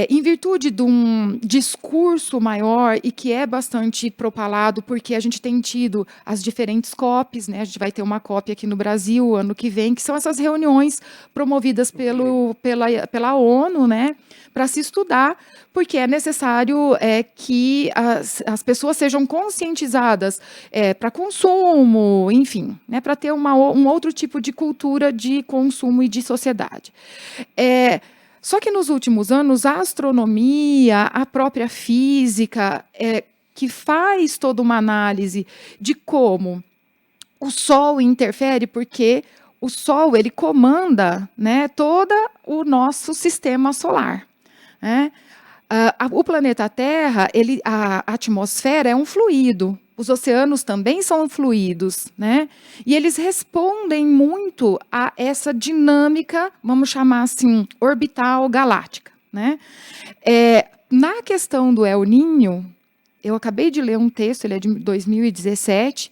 em virtude de um discurso maior e que é bastante propalado, porque a gente tem tido as diferentes COPs, né? A gente vai ter uma COP aqui no Brasil ano que vem, que são essas reuniões promovidas pela ONU, né? Para se estudar, porque é necessário que as pessoas sejam conscientizadas para consumo, enfim, né? Para ter um outro tipo de cultura de consumo e de sociedade. Só que nos últimos anos, a astronomia, a própria física, que faz toda uma análise de como o Sol interfere, porque o Sol ele comanda, né, todo o nosso sistema solar. Né? O planeta Terra, a atmosfera é um fluido. Os oceanos também são fluidos, né? E eles respondem muito a essa dinâmica, vamos chamar assim, orbital galáctica, né? Na questão do El Niño, eu acabei de ler um texto, ele é de 2017,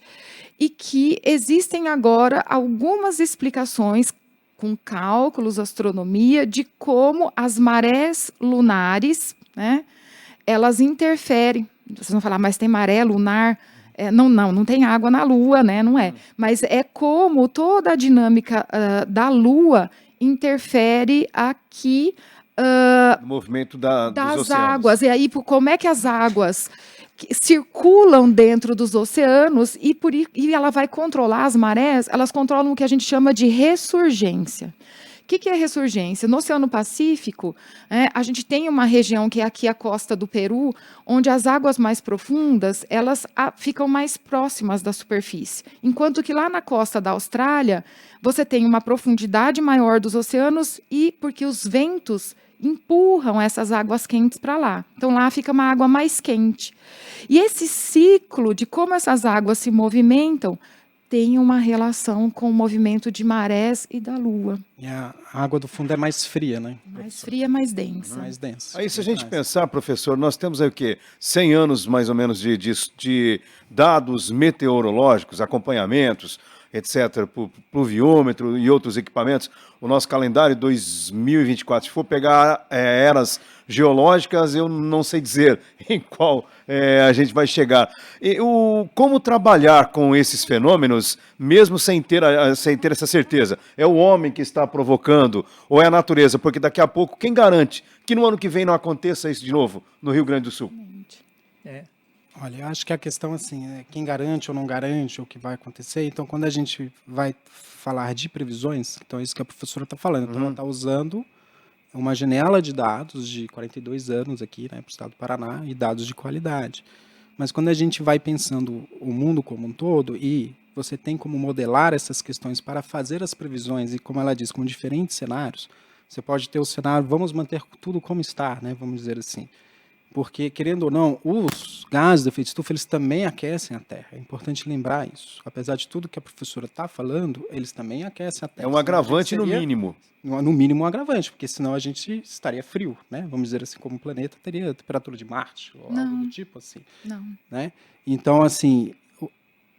e que existem agora algumas explicações com cálculos, astronomia, de como as marés lunares, né, elas interferem. Vocês vão falar, mas tem maré lunar? Não tem água na Lua, né? Não é. Mas é como toda a dinâmica da Lua interfere aqui No movimento dos das oceanos. águas. E aí, como é que as águas circulam dentro dos oceanos e ela vai controlar as marés, elas controlam o que a gente chama de ressurgência. O que é ressurgência? No Oceano Pacífico, a gente tem uma região que é aqui a costa do Peru, onde as águas mais profundas elas ficam mais próximas da superfície. Enquanto que lá na costa da Austrália, você tem uma profundidade maior dos oceanos e porque os ventos empurram essas águas quentes para lá. Então, lá fica uma água mais quente. E esse ciclo de como essas águas se movimentam tem uma relação com o movimento de marés e da Lua. E a água do fundo é mais fria, né? Mais fria, mais densa. Mais densa. Aí, se a gente pensar, professor, nós temos aí o quê? 100 anos, mais ou menos, de dados meteorológicos, acompanhamentos, etc., pluviômetro e outros equipamentos. O nosso calendário 2024, se for pegar eras geológicas, eu não sei dizer em qual a gente vai chegar. Como trabalhar com esses fenômenos, mesmo sem ter essa certeza? É o homem que está provocando ou é a natureza? Porque daqui a pouco, quem garante que no ano que vem não aconteça isso de novo no Rio Grande do Sul? Olha, eu acho que a questão assim, quem garante ou não garante o que vai acontecer. Então, quando a gente vai falar de previsões, então é isso que a professora está falando. Então, ela está usando uma janela de dados de 42 anos aqui, né, para o estado do Paraná, e dados de qualidade. Mas quando a gente vai pensando o mundo como um todo, e você tem como modelar essas questões para fazer as previsões, e como ela diz, com diferentes cenários, você pode ter o cenário, vamos manter tudo como está, né, vamos dizer assim. Porque, querendo ou não, os gases de efeito estufa, eles também aquecem a Terra. É importante lembrar isso. Apesar de tudo que a professora está falando, eles também aquecem a Terra. É um agravante no mínimo. No mínimo um agravante, porque senão a gente estaria frio, né? Vamos dizer assim, como o planeta teria a temperatura de Marte, ou algo do tipo assim. Não. Né? Então, assim,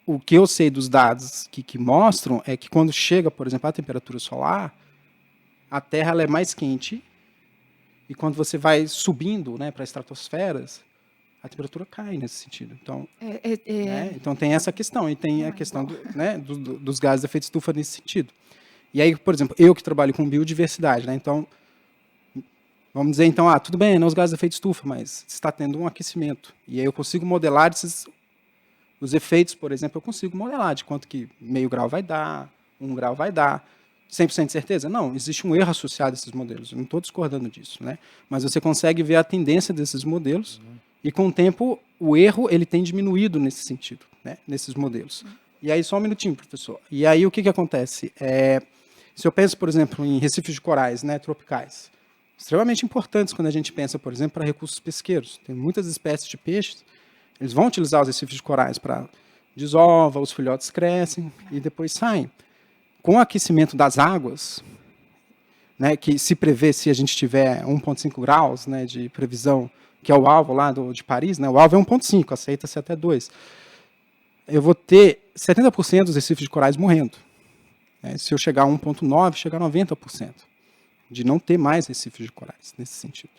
o que eu sei dos dados que mostram é que quando chega, por exemplo, a temperatura solar, a Terra ela é mais quente. E quando você vai subindo, né, para estratosferas, a temperatura cai nesse sentido. Então, né, então tem essa questão. E tem a questão dos gases de efeito estufa nesse sentido. E aí, por exemplo, eu que trabalho com biodiversidade, né, então, vamos dizer, então, tudo bem, não os gases de efeito estufa, mas está tendo um aquecimento. E aí eu consigo modelar os efeitos, por exemplo, eu consigo modelar de quanto que meio grau vai dar, 1 grau vai dar. 100% de certeza? Não, existe um erro associado a esses modelos. Eu não estou discordando disso, né? Mas você consegue ver a tendência desses modelos e, com o tempo, o erro ele tem diminuído nesse sentido, né? Nesses modelos. E aí, só um minutinho, professor. E aí, o que acontece? Se eu penso, por exemplo, em recifes de corais, né, tropicais, extremamente importantes quando a gente pensa, por exemplo, para recursos pesqueiros. Tem muitas espécies de peixes, eles vão utilizar os recifes de corais para desova, os filhotes crescem e depois saem. Com o aquecimento das águas, né, que se prevê, se a gente tiver 1,5 graus, né, de previsão, que é o alvo lá de Paris, né, o alvo é 1,5, aceita-se até 2. Eu vou ter 70% dos recifes de corais morrendo. Né, se eu chegar a 1,9, chegar a 90%, de não ter mais recifes de corais, nesse sentido.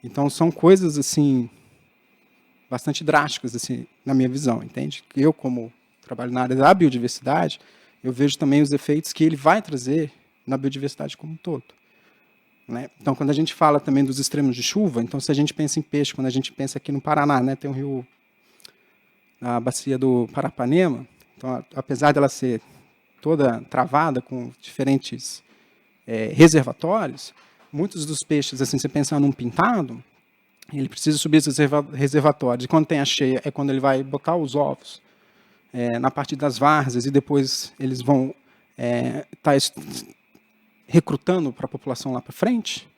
Então, são coisas, assim, bastante drásticas, assim, na minha visão, entende? Eu, como trabalho na área da biodiversidade, eu vejo também os efeitos que ele vai trazer na biodiversidade como um todo. Né? Então, quando a gente fala também dos extremos de chuva, então, se a gente pensa em peixe, quando a gente pensa aqui no Paraná, né, tem um rio, na bacia do Parapanema, então, apesar dela ser toda travada com diferentes reservatórios, muitos dos peixes, assim, você pensar num pintado, ele precisa subir esses reservatórios, e quando tem a cheia é quando ele vai botar os ovos na parte das várzeas, e depois eles vão estar recrutando para a população lá para frente.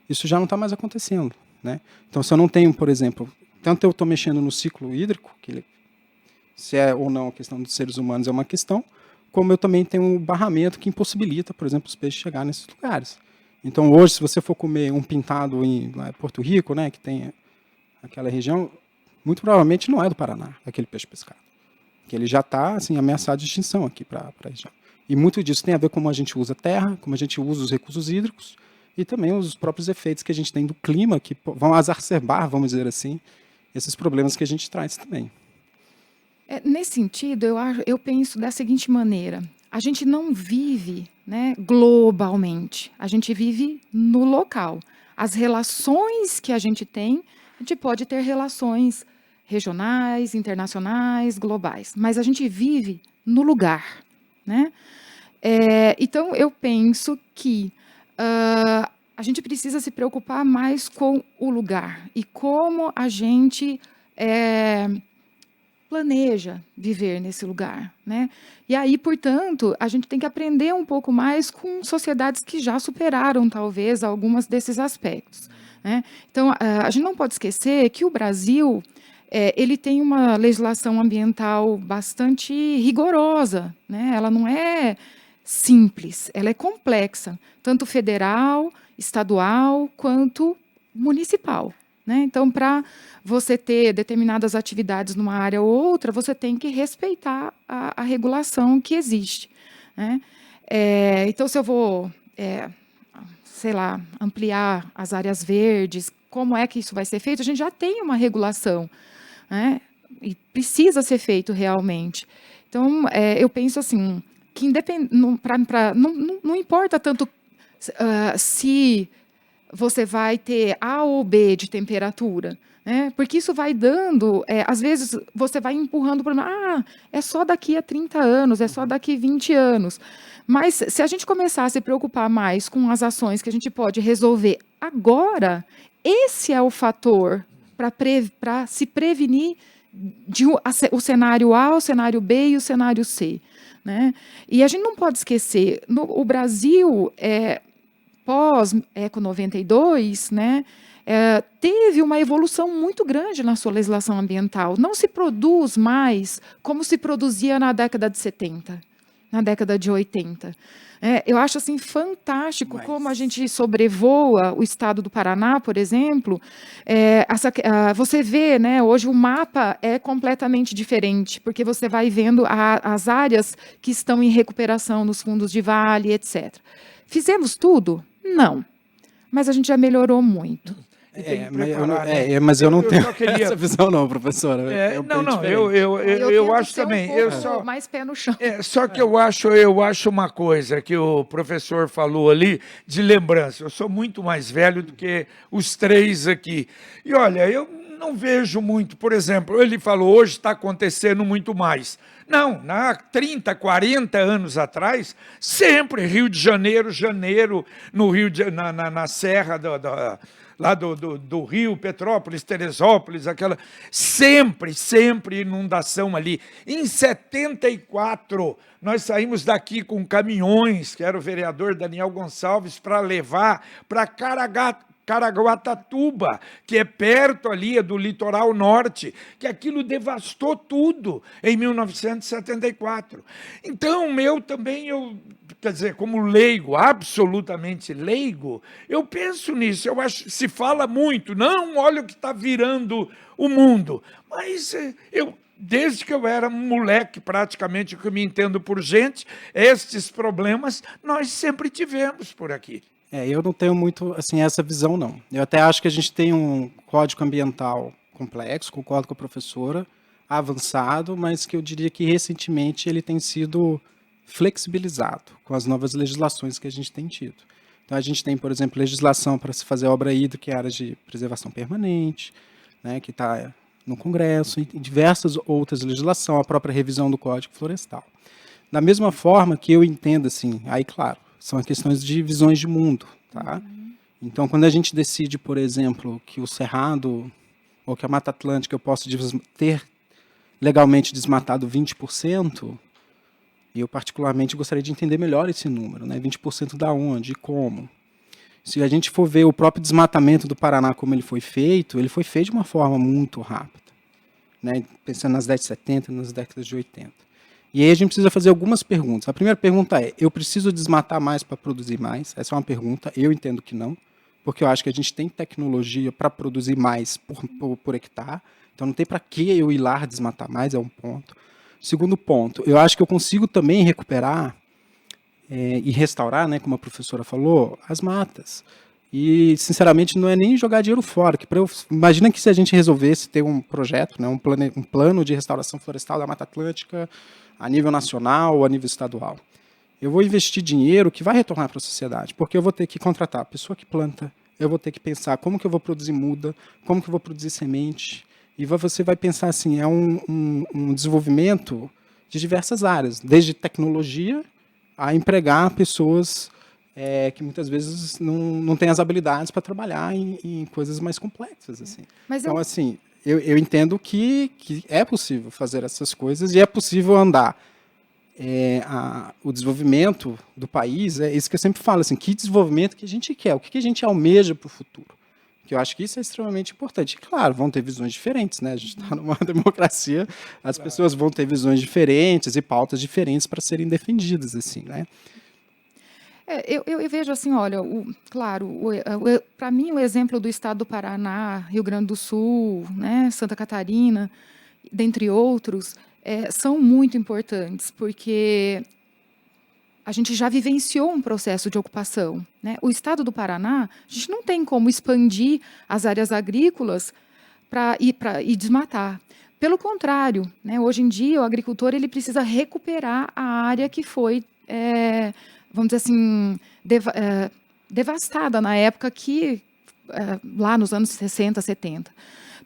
Isso já não está mais acontecendo, né? Então, se eu não tenho, por exemplo, tanto eu estou mexendo no ciclo hídrico, que se é ou não a questão dos seres humanos é uma questão, como eu também tenho um barramento que impossibilita, por exemplo, os peixes chegar nesses lugares. Então, hoje, se você for comer um pintado em Porto Rico, né, que tem aquela região, muito provavelmente não é do Paraná, aquele peixe pescado. Que ele já está, assim, ameaçado de extinção aqui para a região. E muito disso tem a ver com como a gente usa a terra, como a gente usa os recursos hídricos e também os próprios efeitos que a gente tem do clima, que vão exacerbar, vamos dizer assim, esses problemas que a gente traz também. Nesse sentido, eu penso da seguinte maneira: a gente não vive, né, globalmente, a gente vive no local. As relações que a gente pode ter relações regionais, internacionais, globais, mas a gente vive no lugar, né? Então, eu penso que a gente precisa se preocupar mais com o lugar e como a gente planeja viver nesse lugar, né? E aí, portanto, a gente tem que aprender um pouco mais com sociedades que já superaram, talvez, alguns desses aspectos, né? Então, a gente não pode esquecer que o Brasil ele tem uma legislação ambiental bastante rigorosa, né? Ela não é simples, ela é complexa, tanto federal, estadual, quanto municipal. Né? Então, para você ter determinadas atividades numa área ou outra, você tem que respeitar a regulação que existe. Né? Então, se eu vou, sei lá, ampliar as áreas verdes, como é que isso vai ser feito? A gente já tem uma regulação, né? E precisa ser feito realmente. Então, eu penso assim, que não importa tanto se você vai ter A ou B de temperatura, né? Porque isso vai dando, às vezes você vai empurrando o problema, é só daqui a 30 anos, é só daqui a 20 anos. Mas se a gente começar a se preocupar mais com as ações que a gente pode resolver agora, esse é o fator para se prevenir o cenário A, o cenário B e o cenário C. Né? E a gente não pode esquecer, o Brasil pós-Eco 92, né, teve uma evolução muito grande na sua legislação ambiental. Não se produz mais como se produzia na década de 70, na década de 80. Eu acho assim, fantástico como a gente sobrevoa o estado do Paraná, por exemplo. Você vê, né, hoje o mapa é completamente diferente, porque você vai vendo as áreas que estão em recuperação nos fundos de vale, etc. Fizemos tudo? Não. Mas a gente já melhorou muito. Mas eu não tenho essa visão não, professora. Eu acho também. Eu sou mais pé no chão. Só que eu acho uma coisa que o professor falou ali, de lembrança. Eu sou muito mais velho do que os três aqui. E olha, eu não vejo muito. Por exemplo, ele falou, hoje está acontecendo muito mais. Não, há 30, 40 anos atrás, sempre Rio de Janeiro, no Rio de, na Serra lá do Rio, Petrópolis, Teresópolis, sempre inundação ali. Em 74, nós saímos daqui com caminhões, que era o vereador Daniel Gonçalves, para levar para Caraguatatuba, que é perto ali, é do litoral norte, que aquilo devastou tudo em 1974. Então, quer dizer, como leigo, absolutamente leigo, eu penso nisso, eu acho, se fala muito, não, olha o que está virando o mundo, mas desde que eu era moleque, praticamente, que eu me entendo por gente, estes problemas nós sempre tivemos por aqui. Eu não tenho muito assim, essa visão, não. Eu até acho que a gente tem um código ambiental complexo, concordo com a professora, avançado, mas que eu diria que recentemente ele tem sido flexibilizado com as novas legislações que a gente tem tido. Então a gente tem, por exemplo, legislação para se fazer obra hídrica em áreas de preservação permanente, né, que está no Congresso, e diversas outras legislações, a própria revisão do Código Florestal. Da mesma forma que eu entendo, assim, aí claro, são questões de visões de mundo, tá? Então, quando a gente decide, por exemplo, que o Cerrado ou que a Mata Atlântica eu posso ter legalmente desmatado 20%, e eu particularmente gostaria de entender melhor esse número, né? 20% da onde e como. Se a gente for ver o próprio desmatamento do Paraná, como ele foi feito de uma forma muito rápida, né? Pensando nas décadas de 70 e nas décadas de 80. E aí a gente precisa fazer algumas perguntas. A primeira pergunta é, eu preciso desmatar mais para produzir mais? Essa é uma pergunta, eu entendo que não, porque eu acho que a gente tem tecnologia para produzir mais por hectare, então não tem para que eu ir lá desmatar mais, é um ponto. Segundo ponto, eu acho que eu consigo também recuperar e restaurar, né, como a professora falou, as matas. E, sinceramente, não é nem jogar dinheiro fora. Imagina que se a gente resolvesse ter um projeto, né, um plano de restauração florestal da Mata Atlântica a nível nacional ou a nível estadual. Eu vou investir dinheiro que vai retornar para a sociedade, porque eu vou ter que contratar a pessoa que planta, eu vou ter que pensar como que eu vou produzir muda, como que eu vou produzir semente, e você vai pensar assim, é um desenvolvimento de diversas áreas, desde tecnologia a empregar pessoas que muitas vezes não têm as habilidades para trabalhar em coisas mais complexas. Assim. Então, assim, eu entendo que é possível fazer essas coisas e é possível andar. O desenvolvimento do país, é isso que eu sempre falo, assim, que desenvolvimento que a gente quer, o que a gente almeja para o futuro. Que eu acho que isso é extremamente importante. E, claro, vão ter visões diferentes, né? A gente está numa democracia, as pessoas vão ter visões diferentes e pautas diferentes para serem defendidas, assim, né? Eu vejo assim, olha, para mim o exemplo do estado do Paraná, Rio Grande do Sul, né, Santa Catarina, dentre outros, são muito importantes, porque a gente já vivenciou um processo de ocupação, né? O estado do Paraná, a gente não tem como expandir as áreas agrícolas para desmatar. Pelo contrário, né, hoje em dia o agricultor ele precisa recuperar a área que foi vamos dizer assim, devastada na época lá nos anos 60, 70.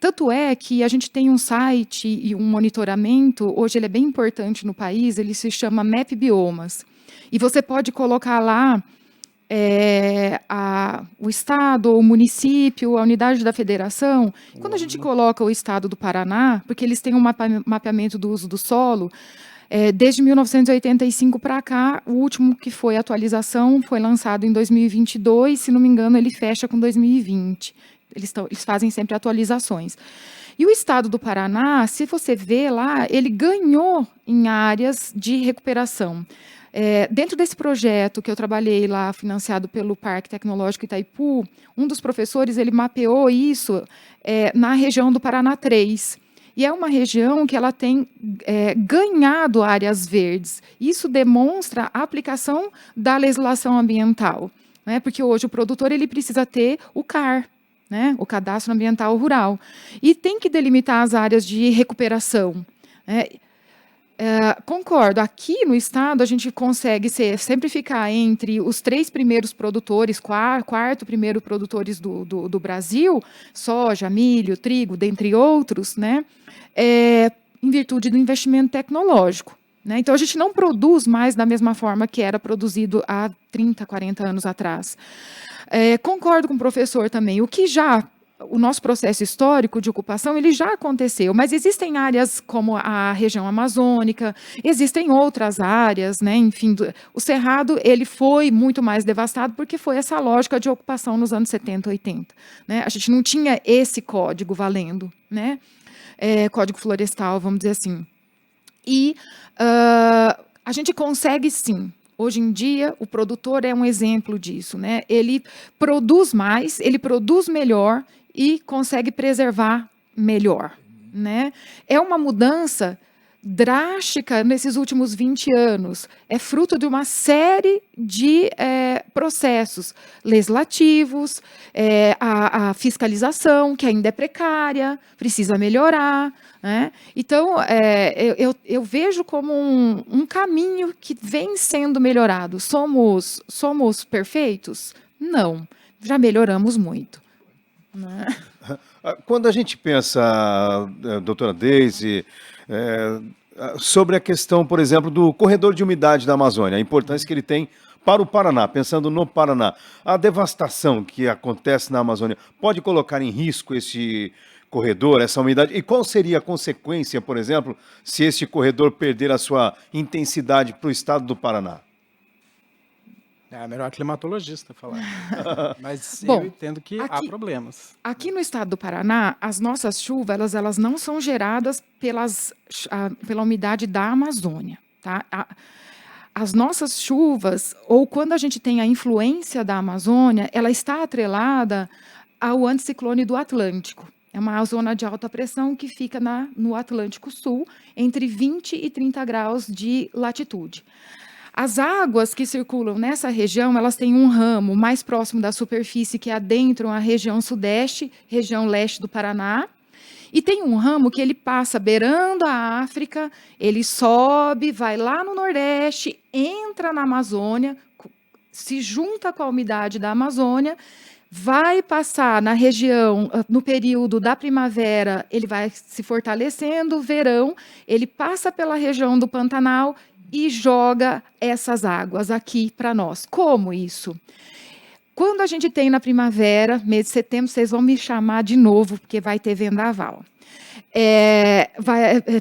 Tanto é que a gente tem um site e um monitoramento, hoje ele é bem importante no país, ele se chama Map Biomas. E você pode colocar lá o estado, o município, a unidade da federação. Quando a gente coloca o estado do Paraná, porque eles têm um mapeamento do uso do solo, desde 1985 para cá, o último que foi atualização foi lançado em 2022, se não me engano, ele fecha com 2020. Eles fazem sempre atualizações. E o estado do Paraná, se você vê lá, ele ganhou em áreas de recuperação. Dentro desse projeto que eu trabalhei lá, financiado pelo Parque Tecnológico Itaipu, um dos professores ele mapeou isso na região do Paraná 3. E é uma região que ela tem ganhado áreas verdes. Isso demonstra a aplicação da legislação ambiental, né? Porque hoje o produtor ele precisa ter o CAR, né? O Cadastro Ambiental Rural, e tem que delimitar as áreas de recuperação, né? Concordo. Aqui no estado, a gente consegue sempre ficar entre os 3 primeiros produtores, quarto primeiro produtores do Brasil, soja, milho, trigo, dentre outros, né? Em virtude do investimento tecnológico. Né? Então, a gente não produz mais da mesma forma que era produzido há 30, 40 anos atrás. Concordo com o professor também. O nosso processo histórico de ocupação ele já aconteceu, mas existem áreas como a região amazônica, existem outras áreas, né? Enfim, o Cerrado ele foi muito mais devastado porque foi essa lógica de ocupação nos anos 70, 80. Né? A gente não tinha esse código valendo, né? Código florestal, vamos dizer assim. E a gente consegue, sim. Hoje em dia, o produtor é um exemplo disso. Né? Ele produz mais, ele produz melhor e consegue preservar melhor. Né? É uma mudança drástica nesses últimos 20 anos. É fruto de uma série de processos legislativos, a fiscalização, que ainda é precária, precisa melhorar. Né? Então, eu vejo como um caminho que vem sendo melhorado. Somos perfeitos? Não. Já melhoramos muito. Né? Quando a gente pensa, doutora Deise, sobre a questão, por exemplo, do corredor de umidade da Amazônia, a importância que ele tem para o Paraná, pensando no Paraná, a devastação que acontece na Amazônia pode colocar em risco esse corredor, essa umidade? E qual seria a consequência, por exemplo, se este corredor perder a sua intensidade para o estado do Paraná? É melhor climatologista falar. Mas Bom, eu entendo que há problemas. Aqui no estado do Paraná, as nossas chuvas elas não são geradas pela umidade da Amazônia. Tá? As nossas chuvas, ou quando a gente tem a influência da Amazônia, ela está atrelada ao anticiclone do Atlântico. É uma zona de alta pressão que fica no Atlântico Sul, entre 20 e 30 graus de latitude. As águas que circulam nessa região, elas têm um ramo mais próximo da superfície, que adentram a região sudeste, região leste do Paraná, e tem um ramo que ele passa beirando a África, ele sobe, vai lá no Nordeste, entra na Amazônia, se junta com a umidade da Amazônia, vai passar na região, no período da primavera, ele vai se fortalecendo, verão, ele passa pela região do Pantanal e joga essas águas aqui para nós. Como isso? Quando a gente tem na primavera, mês de setembro, vocês vão me chamar de novo, porque vai ter vendaval.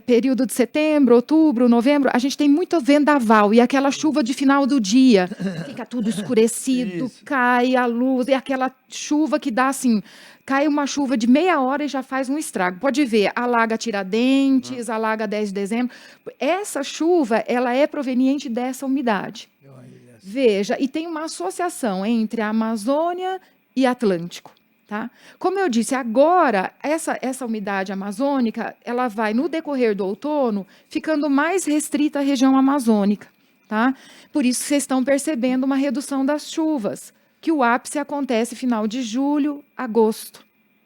Período de setembro, outubro, novembro, a gente tem muito vendaval e aquela chuva de final do dia. Fica tudo escurecido, cai a luz, e aquela chuva que dá assim... Cai uma chuva de meia hora e já faz um estrago. Pode ver, alaga Tiradentes, alaga 10 de dezembro. Essa chuva, ela é proveniente dessa umidade. Veja, e tem uma associação entre a Amazônia e Atlântico. Tá? Como eu disse, agora, essa umidade amazônica, ela vai, no decorrer do outono, ficando mais restrita à região amazônica. Tá? Por isso, vocês estão percebendo uma redução das chuvas, que o ápice acontece final de julho, agosto.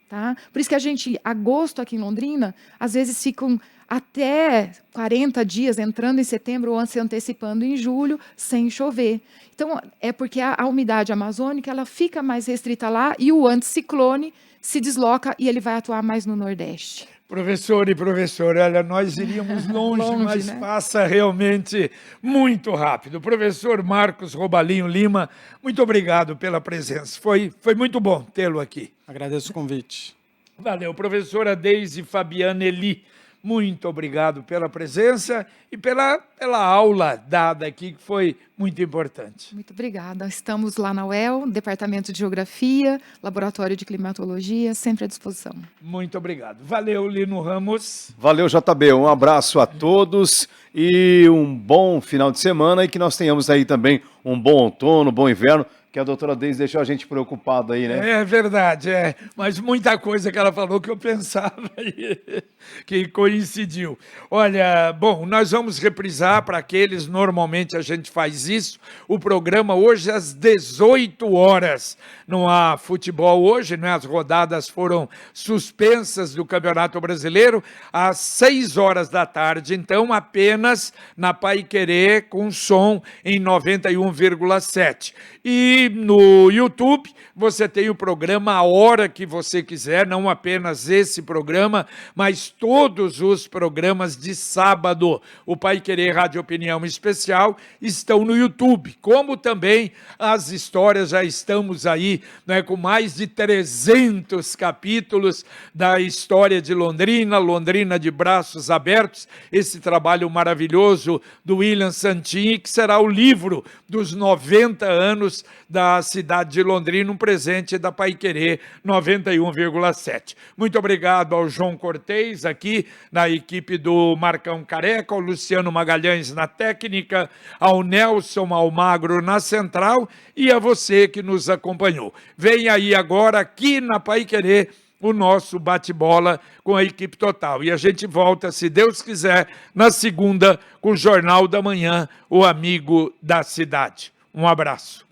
Tá? Por isso que agosto aqui em Londrina, às vezes ficam até 40 dias entrando em setembro ou se antecipando em julho, sem chover. Então, é porque a umidade amazônica ela fica mais restrita lá e o anticiclone se desloca e ele vai atuar mais no Nordeste. Professor e professora, olha, nós iríamos longe, mas né? passa realmente muito rápido. Professor Marcos Robalinho Lima, muito obrigado pela presença. Foi muito bom tê-lo aqui. Agradeço o convite. Valeu. Professora Deise Fabiana Eli, muito obrigado pela presença e pela aula dada aqui, que foi muito importante. Muito obrigada. Estamos lá na UEL, Departamento de Geografia, Laboratório de Climatologia, sempre à disposição. Muito obrigado. Valeu, Lino Ramos. Valeu, JB. Um abraço a todos e um bom final de semana e que nós tenhamos aí também um um bom outono, um bom inverno, que a doutora Deise deixou a gente preocupado aí, né? É verdade, mas muita coisa que ela falou que eu pensava aí, que coincidiu. Olha, bom, nós vamos reprisar para aqueles, normalmente a gente faz isso, o programa hoje às 18 horas. Não há futebol hoje, né? As rodadas foram suspensas do Campeonato Brasileiro, às 6 horas da tarde, então apenas na Paiquerê com som em 91,7. E no YouTube você tem o programa a hora que você quiser, não apenas esse programa, mas todos os programas de sábado. O Paiquerê Rádio Opinião Especial estão no YouTube, como também as histórias, já estamos aí, né, com mais de 300 capítulos da história de Londrina, Londrina de braços abertos, esse trabalho maravilhoso do William Santini, que será o livro dos 90 anos da cidade de Londrina, um presente da Paiquerê 91,7. Muito obrigado ao João Cortez, aqui na equipe do Marcão Careca, ao Luciano Magalhães na técnica, ao Nelson Almagro na central e a você que nos acompanhou. Vem aí agora, aqui na Paiquerê, o nosso bate-bola com a equipe total. E a gente volta, se Deus quiser, na segunda, com o Jornal da Manhã, o Amigo da Cidade. Um abraço.